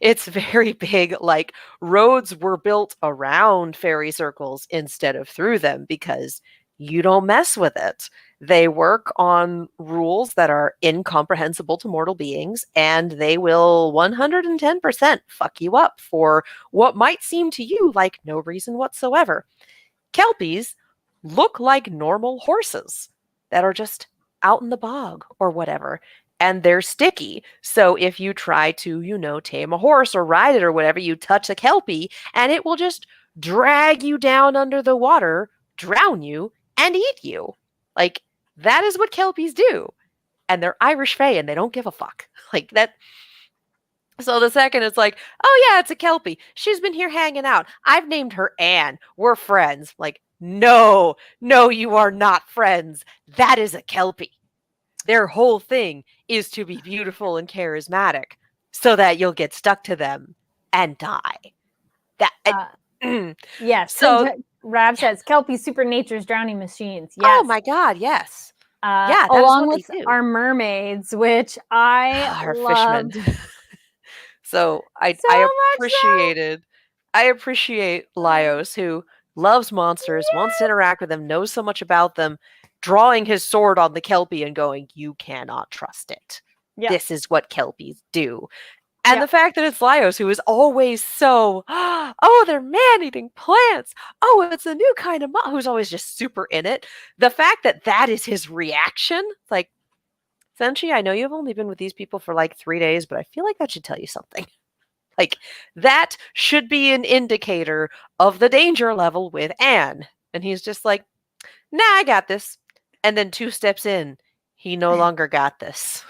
[SPEAKER 2] It's very big, like roads were built around fairy circles instead of through them because you don't mess with it. They work on rules that are incomprehensible to mortal beings, and they will 110% fuck you up for what might seem to you like no reason whatsoever. Kelpies look like normal horses that are just out in the bog or whatever, and they're sticky. So if you try to, tame a horse or ride it or whatever, you touch a Kelpie and it will just drag you down under the water, drown you, and eat you. Like, that is what Kelpies do. And they're Irish Fae and they don't give a fuck. Like that. So the second it's like, oh yeah, it's a Kelpie. She's been here hanging out. I've named her Anne. We're friends. Like, no, you are not friends. That is a Kelpie. Their whole thing is to be beautiful and charismatic so that you'll get stuck to them and die.
[SPEAKER 1] Yes.
[SPEAKER 2] So
[SPEAKER 1] Rab says Kelpie supernature's drowning machines. Yes.
[SPEAKER 2] Oh my God, yes. Yeah, that
[SPEAKER 1] along
[SPEAKER 2] is what
[SPEAKER 1] with our mermaids, which I
[SPEAKER 2] our
[SPEAKER 1] loved.
[SPEAKER 2] fishmen. So I appreciate Laios, who loves monsters, wants to interact with them, knows so much about them, drawing his sword on the Kelpie and going, you cannot trust it.
[SPEAKER 1] Yeah.
[SPEAKER 2] This is what Kelpies do. And the fact that it's Laios, who is always so, oh, they're man-eating plants. Oh, it's a new kind of who's always just super in it. The fact that that is his reaction, like, Senshi, I know you've only been with these people for like 3 days, but I feel like that should tell you something. Like, that should be an indicator of the danger level with Anne. And he's just like, nah, I got this. And then 2 steps in, he no longer got this.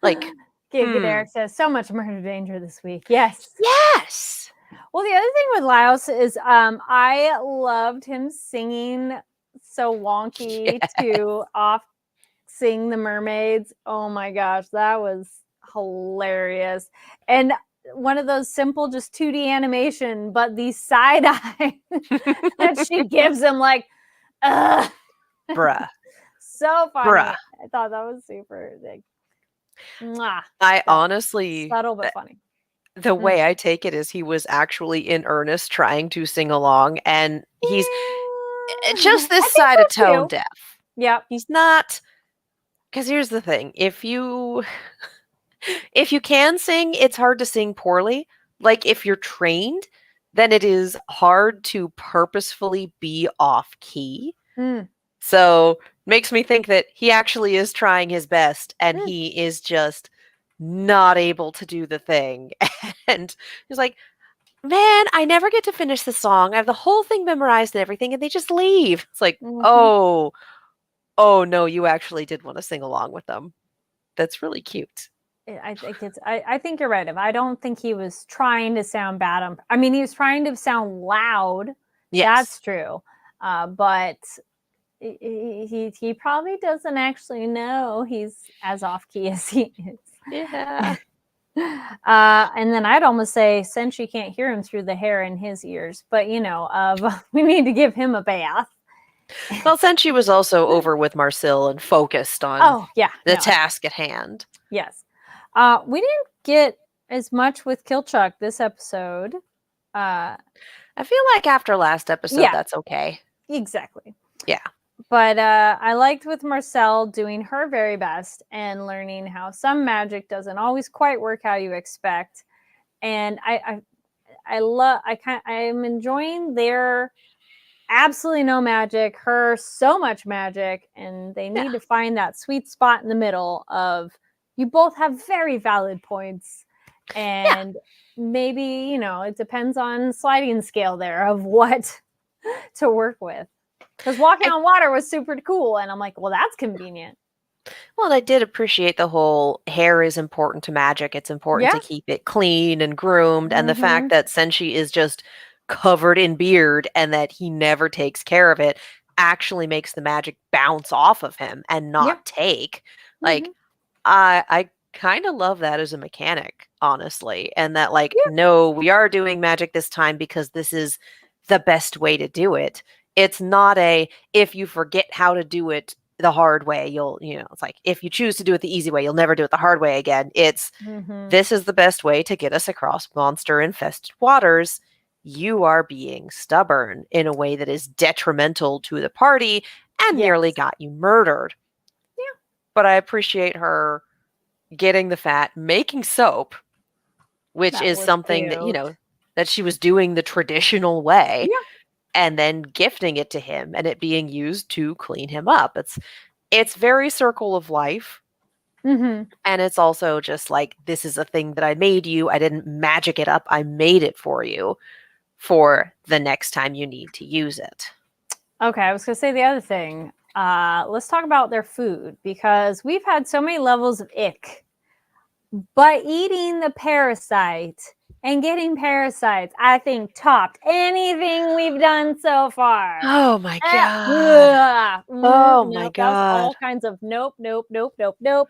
[SPEAKER 2] Like,
[SPEAKER 1] Derek says, so much murder danger this week. Yes.
[SPEAKER 2] Yes.
[SPEAKER 1] Well, the other thing with Laios is I loved him singing so wonky to off sing the mermaids. Oh my gosh, that was hilarious. And one of those simple, just 2D animation, but the side eye that she gives him, like,
[SPEAKER 2] bruh.
[SPEAKER 1] So funny.
[SPEAKER 2] Bruh.
[SPEAKER 1] I thought that was super big. Mwah.
[SPEAKER 2] I honestly,
[SPEAKER 1] subtle but funny.
[SPEAKER 2] The way I take it is he was actually in earnest trying to sing along, and he's just this side of tone deaf.
[SPEAKER 1] Yeah.
[SPEAKER 2] He's not, because here's the thing. If you can sing, it's hard to sing poorly. Like, if you're trained, then it is hard to purposefully be off key. So makes me think that he actually is trying his best, and he is just not able to do the thing. And he's like, man, I never get to finish the song. I have the whole thing memorized and everything, and they just leave. It's like, oh no, you actually did want to sing along with them. That's really cute.
[SPEAKER 1] I think you're right. I don't think he was trying to sound bad. I mean, he was trying to sound loud. Yes. That's true. But he probably doesn't actually know he's as off key as he is.
[SPEAKER 2] Yeah.
[SPEAKER 1] And then I'd almost say Senshi can't hear him through the hair in his ears, but we need to give him a bath.
[SPEAKER 2] Well, Senshi was also over with Marcel and focused on the task at hand.
[SPEAKER 1] Yes. We didn't get as much with Kilchuk this episode.
[SPEAKER 2] I feel like after last episode, that's okay.
[SPEAKER 1] Exactly.
[SPEAKER 2] Yeah.
[SPEAKER 1] But I liked with Marcel doing her very best and learning how some magic doesn't always quite work how you expect. And I'm enjoying their absolutely no magic, her so much magic, and they need
[SPEAKER 2] Yeah.
[SPEAKER 1] to find that sweet spot in the middle of you both have very valid points, and maybe, you know, it depends on sliding scale there of what to work with. Because walking
[SPEAKER 2] I
[SPEAKER 1] on water was super cool, and I'm like, well, that's convenient.
[SPEAKER 2] Well, I did appreciate the whole hair is important to magic. It's important
[SPEAKER 1] Yeah.
[SPEAKER 2] to keep it clean and groomed, and the fact
[SPEAKER 1] Mm-hmm.
[SPEAKER 2] that Senshi is just covered in beard and that he never takes care of it actually makes the magic bounce off of him and
[SPEAKER 1] Yeah.
[SPEAKER 2] not take.
[SPEAKER 1] Mm-hmm.
[SPEAKER 2] Like I kind of love that as a mechanic, honestly, and that like
[SPEAKER 1] Yeah.
[SPEAKER 2] no, we are doing magic this time because this is the best way to do it. It's not a if you forget how to do it the hard way, it's like if you choose to do it the easy way, you'll never do it the hard way again. It's
[SPEAKER 1] Mm-hmm.
[SPEAKER 2] this is the best way to get us across monster infested waters. You are being stubborn in a way that is detrimental to the party and nearly
[SPEAKER 1] Yes.
[SPEAKER 2] got you murdered.
[SPEAKER 1] Yeah.
[SPEAKER 2] But I appreciate her getting the fat, making soap, which
[SPEAKER 1] That
[SPEAKER 2] is
[SPEAKER 1] was
[SPEAKER 2] something that,
[SPEAKER 1] cute.
[SPEAKER 2] that she was doing the traditional way
[SPEAKER 1] Yeah.
[SPEAKER 2] and then gifting it to him and it being used to clean him up. It's very circle of life.
[SPEAKER 1] Mm-hmm.
[SPEAKER 2] And it's also just like, this is a thing that I made you. I didn't magic it up. I made it for you for the next time you need to use it.
[SPEAKER 1] Okay, I was gonna say the other thing. Let's talk about their food because we've had so many levels of ick. But eating the parasite and getting parasites, I think, topped anything we've done so far.
[SPEAKER 2] Oh my God.
[SPEAKER 1] Ugh.
[SPEAKER 2] Oh my
[SPEAKER 1] Nope, that was
[SPEAKER 2] God.
[SPEAKER 1] all kinds of nope, nope, nope, nope, nope.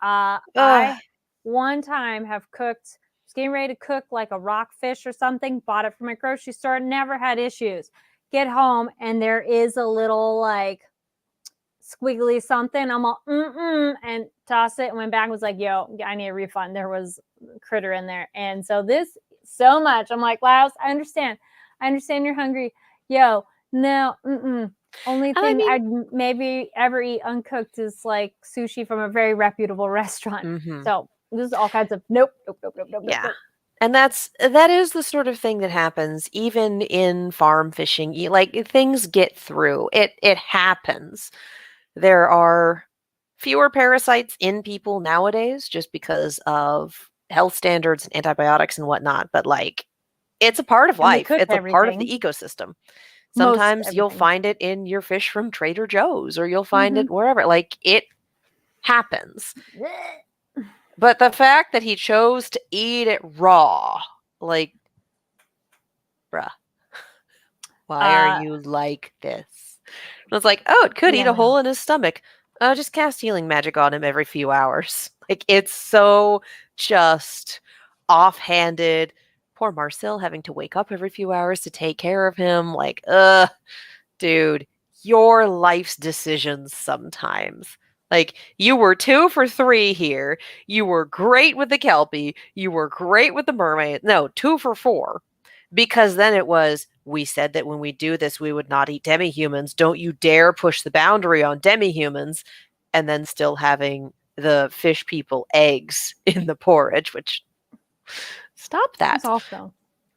[SPEAKER 2] Ugh.
[SPEAKER 1] I one time have cooked, was getting ready to cook like a rockfish or something, bought it from a grocery store, never had issues. Get home and there is a little like squiggly something. I'm all and toss it and went back and was like, yo, I need a refund. There was a critter in there. And so this so much. I'm like, Laos, I understand. I understand you're hungry. Yo, no, only
[SPEAKER 2] And I
[SPEAKER 1] thing
[SPEAKER 2] mean,
[SPEAKER 1] I'd maybe ever eat uncooked is like sushi from a very reputable restaurant.
[SPEAKER 2] mhm.
[SPEAKER 1] So this is all kinds of nope, nope, nope, nope, nope, nope,
[SPEAKER 2] Yeah.
[SPEAKER 1] nope.
[SPEAKER 2] And that is the sort of thing that happens even in farm fishing. Like things get through. It happens. There are fewer parasites in people nowadays just because of health standards and antibiotics and whatnot, but like it's a part of
[SPEAKER 1] And we
[SPEAKER 2] life.
[SPEAKER 1] cook
[SPEAKER 2] It's a part of the
[SPEAKER 1] everything.
[SPEAKER 2] ecosystem.
[SPEAKER 1] Most
[SPEAKER 2] Sometimes you'll
[SPEAKER 1] everything.
[SPEAKER 2] find it in your fish from Trader Joe's or you'll find
[SPEAKER 1] Mm-hmm.
[SPEAKER 2] it wherever. Like it happens. But the fact that he chose to eat it raw, like, bruh, why are you like this? And it's like, oh, it could eat a
[SPEAKER 1] Yeah.
[SPEAKER 2] hole in his stomach. Just cast healing magic on him every few hours. Like, it's so just offhanded. Poor Marcel having to wake up every few hours to take care of him. Like, dude, your life's decisions sometimes. Like, you were 2 for 3 here. You were great with the Kelpie. You were great with the mermaid. No, 2 for 4. Because then it was, we said that when we do this, we would not eat demi-humans. Don't you dare push the boundary on demi-humans. And then still having the fish people eggs in the porridge, which, stop that.
[SPEAKER 1] That's awesome.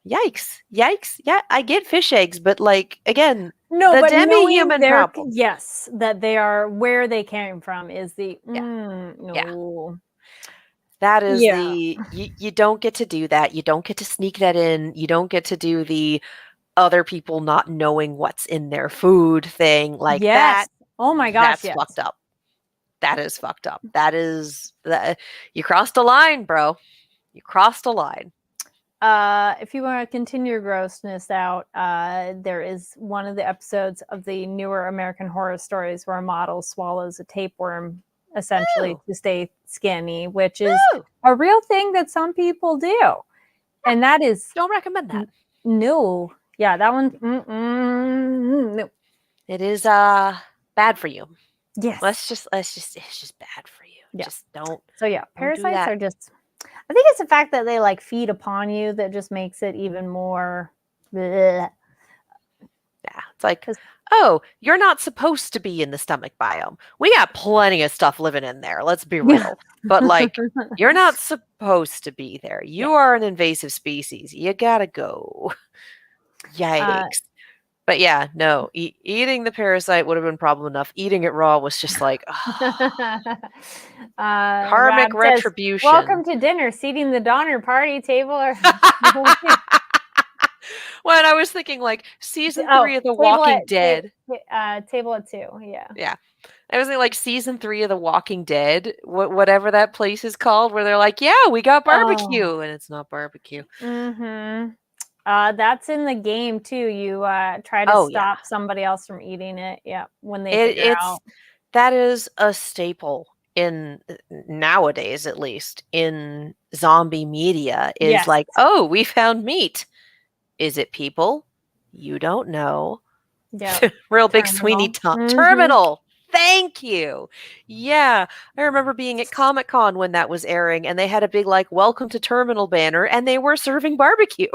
[SPEAKER 2] Yikes. Yikes. Yeah, I get fish eggs, but like, again,
[SPEAKER 1] No,
[SPEAKER 2] the
[SPEAKER 1] but
[SPEAKER 2] demi-human
[SPEAKER 1] knowing
[SPEAKER 2] problem.
[SPEAKER 1] yes, that they are where they came from is the
[SPEAKER 2] Yeah.
[SPEAKER 1] no.
[SPEAKER 2] That is
[SPEAKER 1] Yeah.
[SPEAKER 2] you don't get to do that. You don't get to sneak that in. You don't get to do the other people not knowing what's in their food thing. Like
[SPEAKER 1] Yes. Oh my gosh,
[SPEAKER 2] that's
[SPEAKER 1] yes.
[SPEAKER 2] fucked up. That is fucked up. You crossed a line, bro. You crossed a line.
[SPEAKER 1] If you want to continue your grossness out, there is one of the episodes of the newer American Horror Stories where a model swallows a tapeworm essentially
[SPEAKER 2] Ooh.
[SPEAKER 1] to stay skinny, which is
[SPEAKER 2] Ooh.
[SPEAKER 1] a real thing that some people do. And that is
[SPEAKER 2] Don't recommend that.
[SPEAKER 1] no. Yeah, that one. No.
[SPEAKER 2] It is bad for you.
[SPEAKER 1] Yes.
[SPEAKER 2] It's just bad for you.
[SPEAKER 1] Yeah.
[SPEAKER 2] Just don't.
[SPEAKER 1] So yeah,
[SPEAKER 2] do
[SPEAKER 1] parasites
[SPEAKER 2] that.
[SPEAKER 1] are just. I think it's the fact that they like feed upon you that just makes it even more. bleh.
[SPEAKER 2] Yeah, it's like,
[SPEAKER 1] 'Cause-
[SPEAKER 2] oh, you're not supposed to be in the stomach biome. We got plenty of stuff living in there. Let's be real. But like, you're not supposed to be there. You are an invasive species. You gotta go. Yikes. But yeah, no, eating the parasite would have been problem enough. Eating it raw was just like karmic
[SPEAKER 1] Rob says,
[SPEAKER 2] retribution.
[SPEAKER 1] "Welcome to dinner, seating the Donner Party table." Or
[SPEAKER 2] When I was thinking like season 3 of The
[SPEAKER 1] table
[SPEAKER 2] Walking Dead.
[SPEAKER 1] table at 2. Yeah.
[SPEAKER 2] Yeah. I was thinking like season 3 of The Walking Dead, whatever that place is called, where they're like, yeah, we got barbecue.
[SPEAKER 1] Oh.
[SPEAKER 2] And it's not barbecue.
[SPEAKER 1] Mm-hmm. That's in the game too. You try to
[SPEAKER 2] Oh, yeah.
[SPEAKER 1] stop somebody else from eating it. Yeah, when they figure out.
[SPEAKER 2] That is a staple in nowadays, at least in zombie media, is
[SPEAKER 1] Yes.
[SPEAKER 2] like, oh, we found meat. Is it people? You don't know.
[SPEAKER 1] Yeah.
[SPEAKER 2] Real big Sweeney
[SPEAKER 1] Terminal.
[SPEAKER 2] Terminal. Thank you. Yeah. I remember being at Comic-Con when that was airing, and they had a big like welcome to Terminal banner, and they were serving barbecue.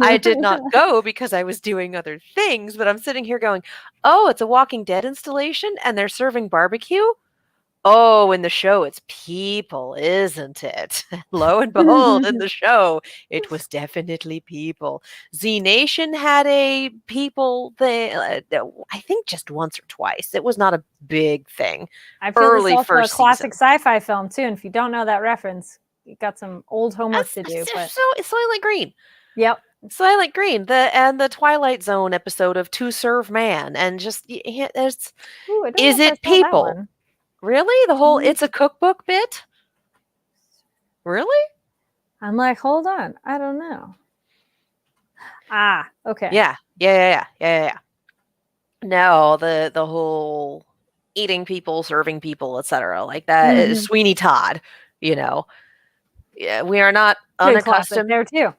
[SPEAKER 2] I did not go because I was doing other things, but I'm sitting here going, oh, it's a Walking Dead installation and they're serving barbecue? Oh, in the show, it's people, isn't it? Lo and behold, in the show, it was definitely people. Z Nation had a people thing, I think just once or twice. It was not a big thing.
[SPEAKER 1] I feel
[SPEAKER 2] Early
[SPEAKER 1] this also a
[SPEAKER 2] first
[SPEAKER 1] classic
[SPEAKER 2] season.
[SPEAKER 1] sci-fi film too. And if you don't know that reference, you got some old homework to do. But
[SPEAKER 2] So it's Soylent Green.
[SPEAKER 1] yep.
[SPEAKER 2] Silent Green, the Twilight Zone episode of To Serve Man, and just there's
[SPEAKER 1] Ooh, I don't
[SPEAKER 2] is
[SPEAKER 1] know if I
[SPEAKER 2] it
[SPEAKER 1] saw that
[SPEAKER 2] people?
[SPEAKER 1] one.
[SPEAKER 2] Really? The whole
[SPEAKER 1] Mhm.
[SPEAKER 2] it's a cookbook bit? Really?
[SPEAKER 1] I'm like, hold on, I don't know. Ah, okay.
[SPEAKER 2] Yeah. No, the whole eating people, serving people, etc. Like that.
[SPEAKER 1] Mhm.
[SPEAKER 2] Sweeney Todd, you know. Yeah, we are not
[SPEAKER 1] Good classic
[SPEAKER 2] unaccustomed.
[SPEAKER 1] there too.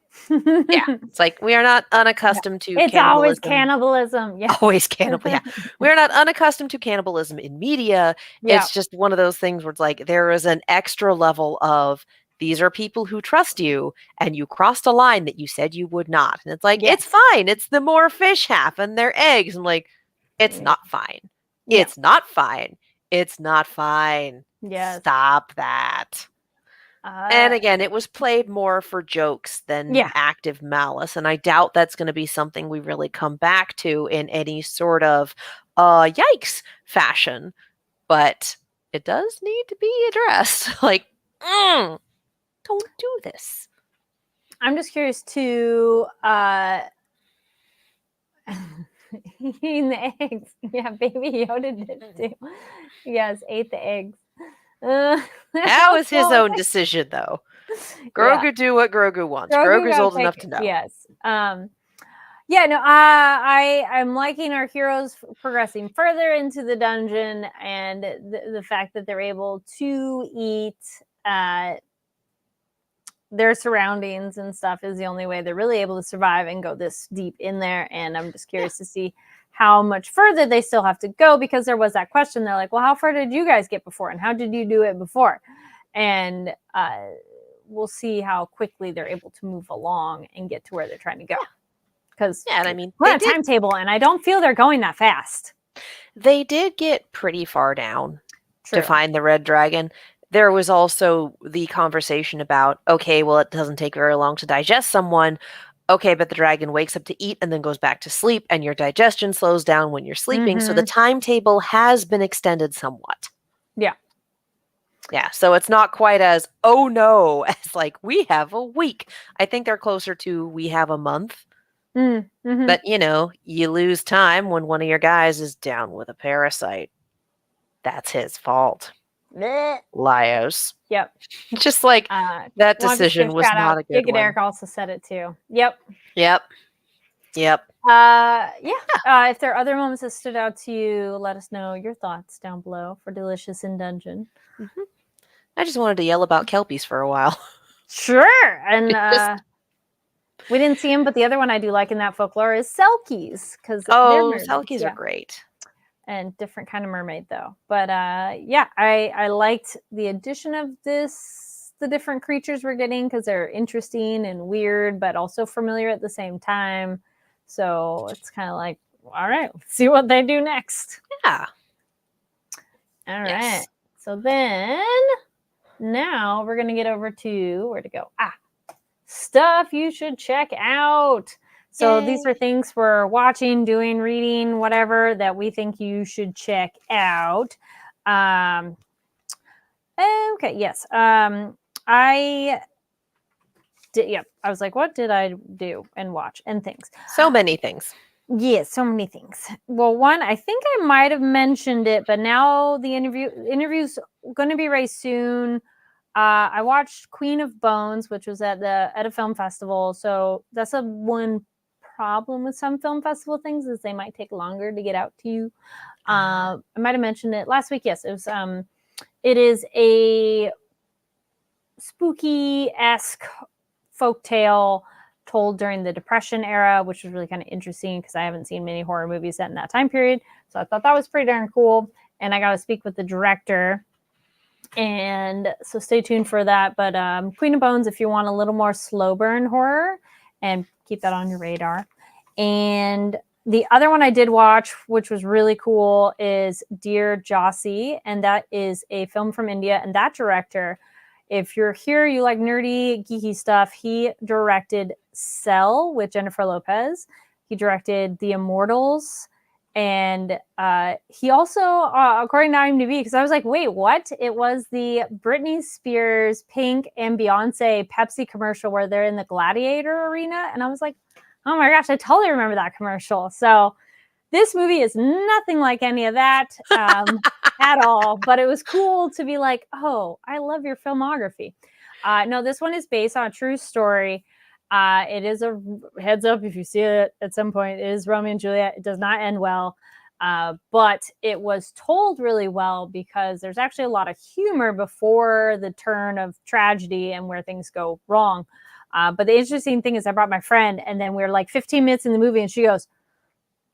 [SPEAKER 2] Yeah, it's like we are not unaccustomed to
[SPEAKER 1] It's always
[SPEAKER 2] cannibalism.
[SPEAKER 1] cannibalism. Yeah.
[SPEAKER 2] Always cannibal. Yeah, we're not unaccustomed to cannibalism in media.
[SPEAKER 1] Yeah.
[SPEAKER 2] It's just one of those things where it's like there is an extra level of these are people who trust you, and you crossed a line that you said you would not. And it's like
[SPEAKER 1] Yes.
[SPEAKER 2] it's fine. It's the more fish half and their eggs. I'm like, it's
[SPEAKER 1] Yeah.
[SPEAKER 2] not fine.
[SPEAKER 1] Yeah.
[SPEAKER 2] It's not fine. It's not fine.
[SPEAKER 1] Yes.
[SPEAKER 2] Stop that. And again, it was played more for jokes than
[SPEAKER 1] Yeah.
[SPEAKER 2] active malice. And I doubt that's going to be something we really come back to in any sort of yikes fashion. But it does need to be addressed. Like, don't do this.
[SPEAKER 1] I'm just curious to eating the eggs. Yeah, Baby Yoda did too. Yes, ate the eggs.
[SPEAKER 2] That was his own decision, though. Grogu do what Grogu wants. Grogu's old enough to know.
[SPEAKER 1] Yes. Yeah, no, I'm liking our heroes progressing further into the dungeon, and the fact that they're able to eat their surroundings and stuff is the only way they're really able to survive and go this deep in there. And I'm just curious to see how much further they still have to go, because there was that question. They're like, well, how far did you guys get before, and how did you do it before? And we'll see how quickly they're able to move along and get to where they're trying to go. Because
[SPEAKER 2] and I mean,
[SPEAKER 1] we're on a timetable, and I don't feel they're going that fast.
[SPEAKER 2] They did get pretty far down to find the red dragon. There was also the conversation about, okay, well, it doesn't take very long to digest someone. Okay, but the dragon wakes up to eat and then goes back to sleep, and your digestion slows down when you're sleeping. So the timetable has been extended somewhat.
[SPEAKER 1] Yeah.
[SPEAKER 2] Yeah, so it's not quite as, oh no, as like, we have a week. I think they're closer to, we have a month. But, you lose time when one of your guys is down with a parasite. That's his fault. Lios.
[SPEAKER 1] Yep.
[SPEAKER 2] Just like that decision was not a good one.
[SPEAKER 1] Derek also said it too. Yep.
[SPEAKER 2] If
[SPEAKER 1] there are other moments that stood out to you, let us know your thoughts down below for Delicious in Dungeon.
[SPEAKER 2] I just wanted to yell about Kelpies for a while.
[SPEAKER 1] Sure. And we didn't see him, but the other one I do like in that folklore is Selkies.
[SPEAKER 2] Selkies are great.
[SPEAKER 1] And different kind of mermaid though. But I liked the addition of the different creatures we're getting, because they're interesting and weird, but also familiar at the same time. So it's kind of like, all right, let's see what they do next.
[SPEAKER 2] Yeah.
[SPEAKER 1] All right. So then now we're going to get over to where to go. Stuff you should check out. So these
[SPEAKER 2] Yay.
[SPEAKER 1] are things we're watching, doing, reading, whatever that we think you should check out. Okay, yes. I did. Yeah, I was like, what did I do and watch and things?
[SPEAKER 2] So many things.
[SPEAKER 1] Yes, so many things. Well, one, I think I might have mentioned it, but now the interview's going to be raised soon. I watched Queen of Bones, which was at a film festival. So that's a one problem with some film festival things is they might take longer to get out to you. I might have mentioned it last week. Yes, it was. It is a spooky-esque folktale told during the Depression era, which was really kind of interesting because I haven't seen many horror movies set in that time period. So I thought that was pretty darn cool. And I got to speak with the director. And so stay tuned for that. But Queen of Bones, if you want a little more slow burn horror, and keep that on your radar. And the other one I did watch, which was really cool, is Dear Jossie. And that is a film from India. And that director, if you're here, you like nerdy, geeky stuff, he directed Cell with Jennifer Lopez. He directed The Immortals. And he also, according to IMDb, because I was like, wait, what? It was the Britney Spears, Pink, and Beyonce Pepsi commercial where they're in the gladiator arena. And I was like, oh my gosh, I totally remember that commercial. So this movie is nothing like any of that at all. But it was cool to be like, oh, I love your filmography. No, this one is based on a true story. It is a heads up if you see it at some point. It is Romeo and Juliet. It does not end well, but it was told really well because there's actually a lot of humor before the turn of tragedy and where things go wrong. But the interesting thing is I brought my friend and then we were like 15 minutes in the movie and she goes,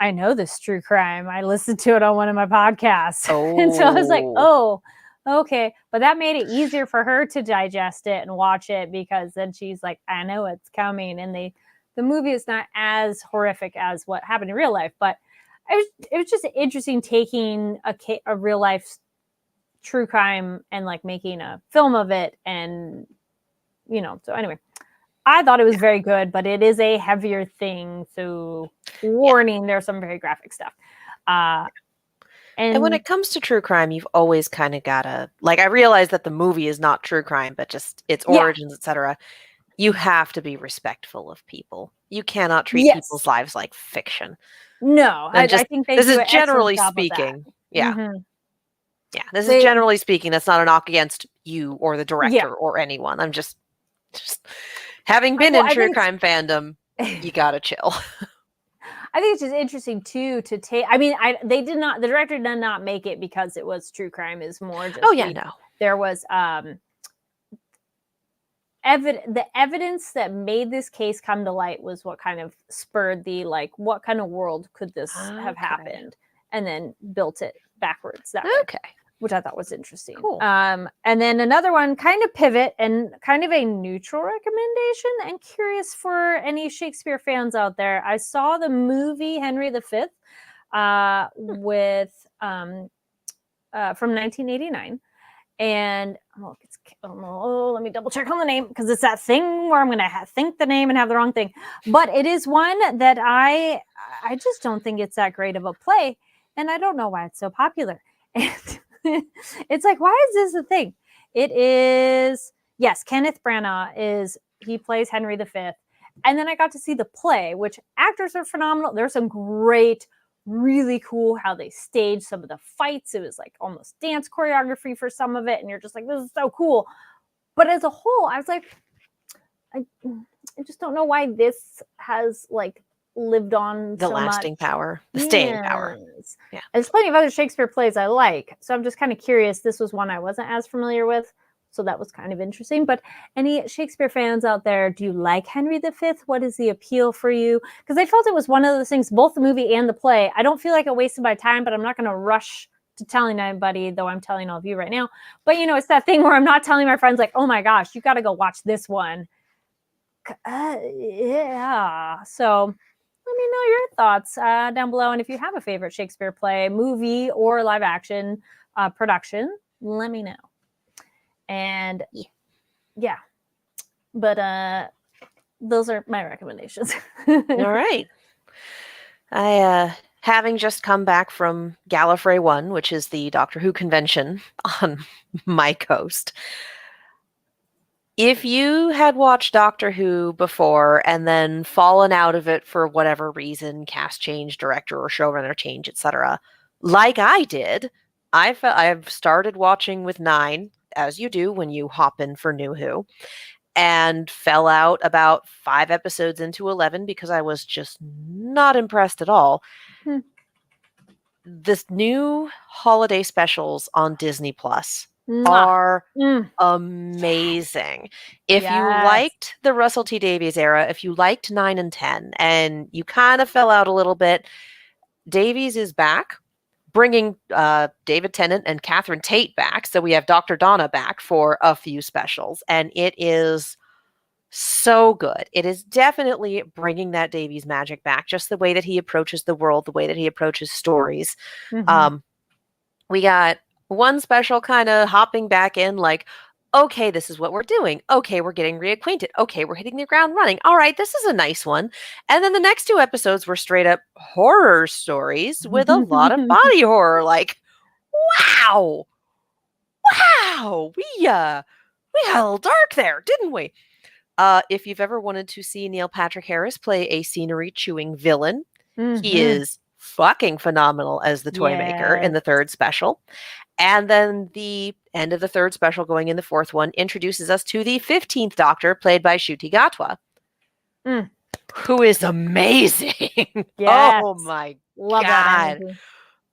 [SPEAKER 1] I know this true crime. I listened to it on one of my podcasts. And so I was like, oh, okay. But that made it easier for her to digest it and watch it because then she's like, I know it's coming. And the movie is not as horrific as what happened in real life. But it was just interesting taking a real life true crime and like making a film of it. And, so anyway. I thought it was very good, but it is a heavier thing. So, warning, there's some very graphic stuff.
[SPEAKER 2] And when it comes to true crime, you've always kind of got to, like, I realize that the movie is not true crime, but just its origins, etc. You have to be respectful of people. You cannot treat people's lives like fiction.
[SPEAKER 1] No, I think they
[SPEAKER 2] this
[SPEAKER 1] do
[SPEAKER 2] is generally
[SPEAKER 1] job
[SPEAKER 2] speaking. Yeah.
[SPEAKER 1] Mm-hmm.
[SPEAKER 2] Yeah. This is generally speaking. That's not a knock against you or the director or anyone. I'm just having been in true crime fandom, you gotta chill.
[SPEAKER 1] I think it's just interesting too to take. I mean, the director did not make it because it was true crime. Is more just there was the evidence that made this case come to light was what kind of spurred the like, what kind of world could this have happened, and then built it backwards that way. Which I thought was interesting.
[SPEAKER 2] Cool.
[SPEAKER 1] And then another one, kind of pivot and kind of a neutral recommendation. And curious for any Shakespeare fans out there. I saw the movie Henry V with from 1989. And let me double check on the name because it's that thing where I'm going to think the name and have the wrong thing. But it is one that I just don't think it's that great of a play. And I don't know why it's so popular. And it's like, why is this a thing? It is, yes, Kenneth Branagh he plays Henry V. And then I got to see the play, which actors are phenomenal. There's some great, really cool how they staged some of the fights. It was like almost dance choreography for some of it. And you're just like, this is so cool. But as a whole, I was like, I just don't know why this has like lived on
[SPEAKER 2] the
[SPEAKER 1] so
[SPEAKER 2] lasting
[SPEAKER 1] much.
[SPEAKER 2] power, the staying power.
[SPEAKER 1] Yeah. There's plenty of other Shakespeare plays I like. So I'm just kind of curious. This was one I wasn't as familiar with. So that was kind of interesting. But any Shakespeare fans out there, do you like Henry V? What is the appeal for you? Because I felt it was one of those things, both the movie and the play. I don't feel like I wasted my time, but I'm not going to rush to telling anybody, though I'm telling all of you right now. But, it's that thing where I'm not telling my friends like, oh my gosh, you got to go watch this one. Yeah. So let me know your thoughts down below. And if you have a favorite Shakespeare play, movie, or live action production, let me know. And yeah. But those are my recommendations.
[SPEAKER 2] All right. I having just come back from Gallifrey 1, which is the Doctor Who convention on my coast. If you had watched Doctor Who before and then fallen out of it for whatever reason, cast change, director or showrunner change, etc., like I did, I've started watching with 9, as you do when you hop in for New Who, and fell out about 5 episodes into 11 because I was just not impressed at all.
[SPEAKER 1] Hmm.
[SPEAKER 2] This new holiday specials on Disney Plus
[SPEAKER 1] Mwah.
[SPEAKER 2] are
[SPEAKER 1] Mm.
[SPEAKER 2] amazing. If you
[SPEAKER 1] Yes.
[SPEAKER 2] liked the Russell T Davies era, if you liked 9 and 10, and you kind of fell out a little bit, Davies is back, bringing David Tennant and Catherine Tate back. So we have Dr. Donna back for a few specials, and it is so good. It is definitely bringing that Davies magic back, just the way that he approaches the world, the way that he approaches stories.
[SPEAKER 1] Mhm.
[SPEAKER 2] We got one special kind of hopping back in, like, okay, this is what we're doing. Okay, we're getting reacquainted. Okay, we're hitting the ground running. All right, this is a nice one. And then the next 2 episodes were straight up horror stories with a lot of body horror. Like, wow, we got a little dark there, didn't we? If you've ever wanted to see Neil Patrick Harris play a scenery chewing villain, he
[SPEAKER 1] Mhm.
[SPEAKER 2] is fucking phenomenal as the toy maker in the 3rd special. And then the end of the 3rd special, going in the 4th one, introduces us to the 15th Doctor, played by Ncuti Gatwa,
[SPEAKER 1] Mm.
[SPEAKER 2] who is amazing.
[SPEAKER 1] Yes.
[SPEAKER 2] Oh my
[SPEAKER 1] Love
[SPEAKER 2] God.
[SPEAKER 1] that energy.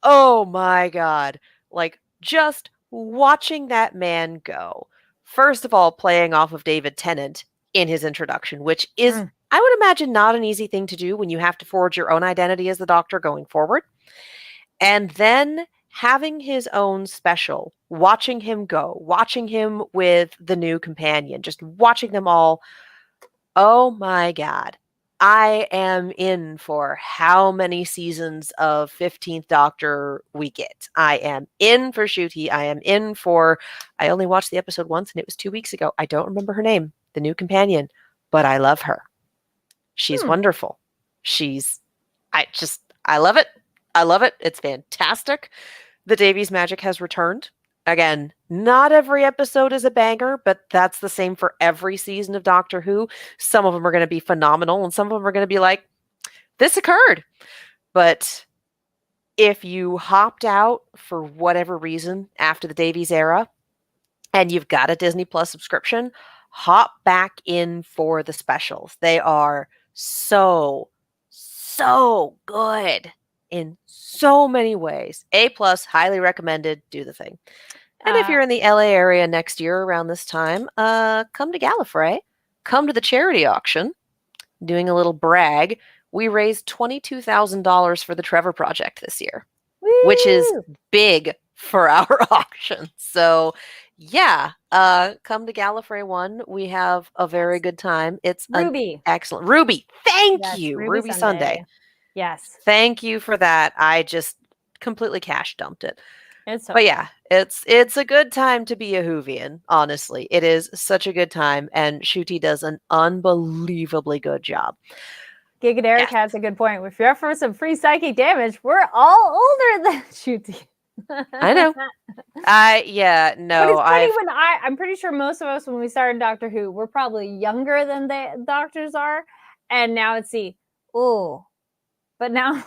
[SPEAKER 2] Oh my God. Like, just watching that man go. First of all, playing off of David Tennant in his introduction, which is,
[SPEAKER 1] Mm.
[SPEAKER 2] I would imagine, not an easy thing to do when you have to forge your own identity as the Doctor going forward. And then having his own special, watching him go, watching him with the new companion, just watching them all. Oh my God. I am in for how many seasons of 15th Doctor we get. I am in for Ncuti. I am in for, I only watched the episode once and it was 2 weeks ago. I don't remember her name, the new companion, but I love her. She's wonderful. I love it. I love it. It's fantastic. The Davies magic has returned. Again, not every episode is a banger, but that's the same for every season of Doctor Who. Some of them are going to be phenomenal, and some of them are going to be like, this occurred. But if you hopped out for whatever reason after the Davies era, and you've got a Disney Plus subscription, hop back in for the specials. They are so good in so many ways. A+, highly recommended. Do the thing. And if you're in the LA area next year around this time, come to Gallifrey. Come to the charity auction. Doing a little brag. We raised $22,000 for the Trevor Project this year, which is big for our auction. So yeah, come to Gallifrey 1. We have a very good time. It's
[SPEAKER 1] Ruby.
[SPEAKER 2] Excellent. Ruby, thank
[SPEAKER 1] Yes,
[SPEAKER 2] you. Ruby Sunday.
[SPEAKER 1] Yes.
[SPEAKER 2] Thank you for that. I just completely cash dumped it.
[SPEAKER 1] It's
[SPEAKER 2] But yeah, it's a good time to be a Whovian, honestly. It is such a good time, and Ncuti does an unbelievably good job.
[SPEAKER 1] Giga Derek has a good point. If you're up for some free psychic damage, we're all older than Ncuti.
[SPEAKER 2] I know.
[SPEAKER 1] But it's funny when I'm pretty sure most of us, when we started Doctor Who, we're probably younger than the doctors are, and now it's but now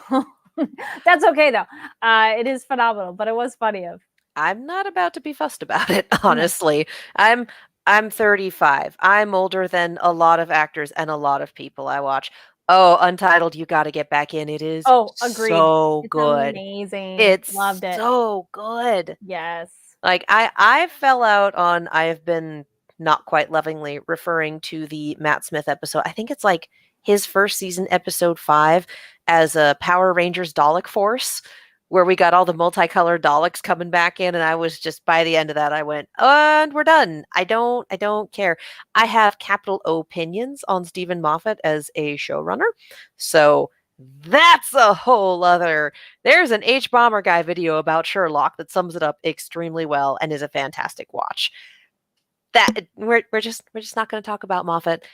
[SPEAKER 1] that's okay though. It is phenomenal, but it was funny.
[SPEAKER 2] I'm not about to be fussed about it, honestly. No. I'm 35. I'm older than a lot of actors and a lot of people I watch. Oh, Untitled, you got to get back in. It is
[SPEAKER 1] agreed.
[SPEAKER 2] So
[SPEAKER 1] it's
[SPEAKER 2] good.
[SPEAKER 1] Amazing.
[SPEAKER 2] It's
[SPEAKER 1] Loved it.
[SPEAKER 2] So good.
[SPEAKER 1] Yes.
[SPEAKER 2] Like I fell out on, I have been not quite lovingly referring to the Matt Smith episode. I think it's like his first season, episode 5, as a Power Rangers Dalek Force, where we got all the multicolored Daleks coming back in, and I was just, by the end of that, I went, and we're done. I don't care. I have capital O opinions on Stephen Moffat as a showrunner, so that's a whole other. There's an H-Bomber Guy video about Sherlock that sums it up extremely well and is a fantastic watch. That we're just not going to talk about Moffat.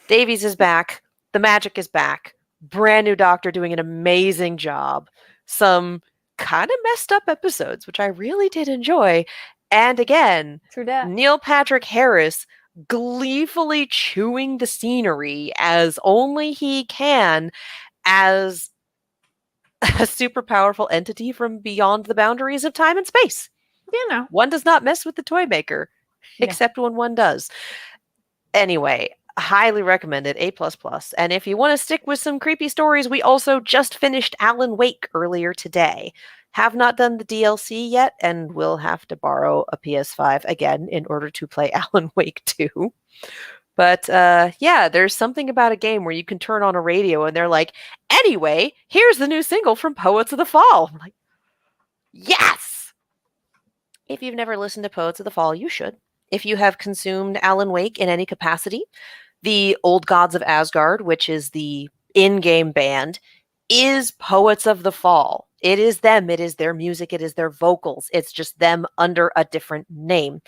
[SPEAKER 2] Davies is back. The magic is back. Brand new Doctor doing an amazing job. Some kind of messed up episodes, which I really did enjoy. And again,
[SPEAKER 1] True that.
[SPEAKER 2] Neil Patrick Harris gleefully chewing the scenery as only he can as a super powerful entity from beyond the boundaries of time and space.
[SPEAKER 1] You know.
[SPEAKER 2] One does not mess with the toy maker,
[SPEAKER 1] Yeah.
[SPEAKER 2] except when one does. Anyway, highly recommended, A++. And if you want to stick with some creepy stories, we also just finished Alan Wake earlier today. Have not done the DLC yet, and will have to borrow a PS5 again in order to play Alan Wake 2. But yeah, there's something about a game where you can turn on a radio and they're like, anyway, here's the new single from Poets of the Fall. I'm like, yes! If you've never listened to Poets of the Fall, you should. If you have consumed Alan Wake in any capacity, the Old Gods of Asgard, which is the in-game band, is Poets of the Fall. It is them. It is their music. It is their vocals. It's just them under a different name.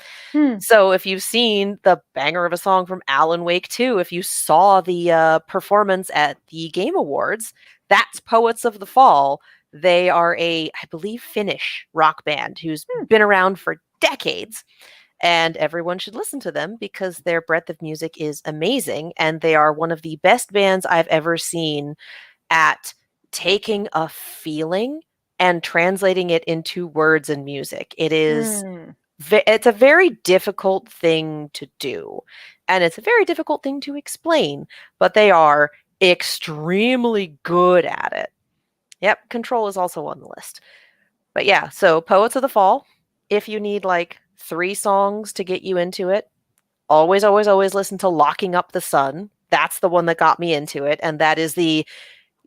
[SPEAKER 2] So if you've seen the banger of a song from Alan Wake 2, if you saw the performance at the Game Awards, that's Poets of the Fall. They are a, I believe, Finnish rock band who's been around for decades. And everyone should listen to them because their breadth of music is amazing. And they are one of the best bands I've ever seen at taking a feeling and translating it into words and music. It is, it's a very difficult thing to do. And it's a very difficult thing to explain, but they are extremely good at it. Yep, Control is also on the list. But yeah, so Poets of the Fall, if you need like 3 songs to get you into it, always, always, always listen to Locking Up the Sun. That's the one that got me into it. And that is the,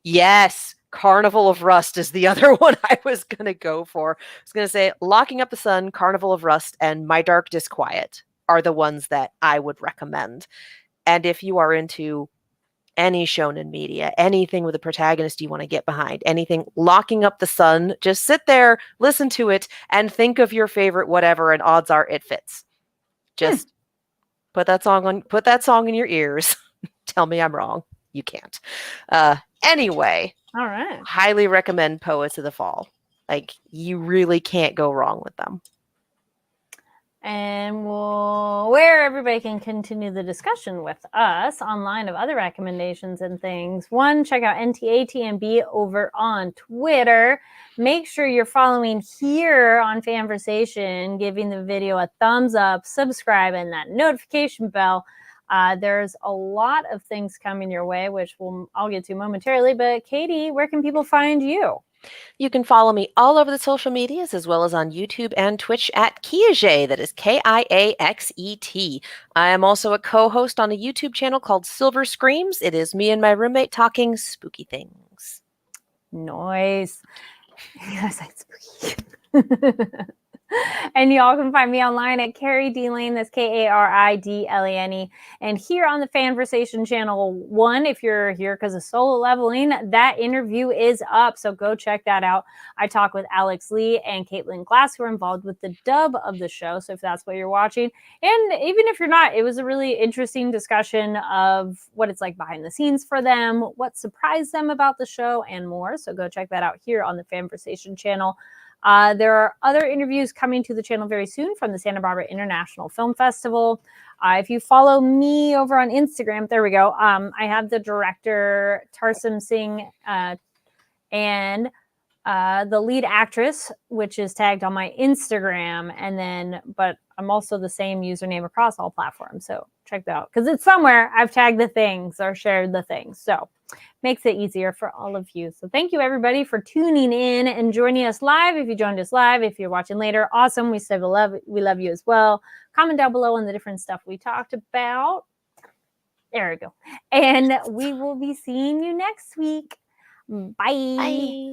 [SPEAKER 2] yes, Carnival of Rust is the other one I was going to go for. I was going to say Locking Up the Sun, Carnival of Rust, and My Dark Disquiet are the ones that I would recommend. And if you are into any shonen media, anything with a protagonist you want to get behind, anything, Locking Up the Sun, just sit there, listen to it, and think of your favorite whatever, and odds are it fits. Just put that song in your ears. Tell me I'm wrong. You can't. Anyway,
[SPEAKER 1] all right.
[SPEAKER 2] Highly recommend Poets of the Fall. Like, you really can't go wrong with them.
[SPEAKER 1] And where everybody can continue the discussion with us online of other recommendations and things. One, check out NTATMB over on Twitter. Make sure you're following here on Fanversation, giving the video a thumbs up, subscribe, and that notification bell. There's a lot of things coming your way, which I'll get to momentarily. But Katie, where can people find you?
[SPEAKER 2] You can follow me all over the social medias, as well as on YouTube and Twitch at Kiaxet. That is Kiaxet. I am also a co-host on a YouTube channel called Silver Screams. It is me and my roommate talking spooky things.
[SPEAKER 1] Nice. Yes, that's spooky. And y'all can find me online at Carrie D Lane. That's KARIDLANE. And here on the Fanversation channel 1, if you're here because of solo leveling, that interview is up. So go check that out. I talk with Alex Lee and Caitlin Glass, who are involved with the dub of the show. So if that's what you're watching, and even if you're not, it was a really interesting discussion of what it's like behind the scenes for them, what surprised them about the show, and more. So go check that out here on the Fanversation channel. There are other interviews coming to the channel very soon from the Santa Barbara International Film Festival. If you follow me over on Instagram, there we go. I have the director Tarsum Singh and the lead actress, which is tagged on my Instagram. But I'm also the same username across all platforms. So check that out because it's somewhere I've tagged the things or shared the things. So makes it easier for all of you. So thank you everybody for tuning in and joining us live. If you joined us live, if you're watching later, awesome. We love you as well. Comment down below on the different stuff we talked about. There we go. And we will be seeing you next week. Bye.
[SPEAKER 2] Bye.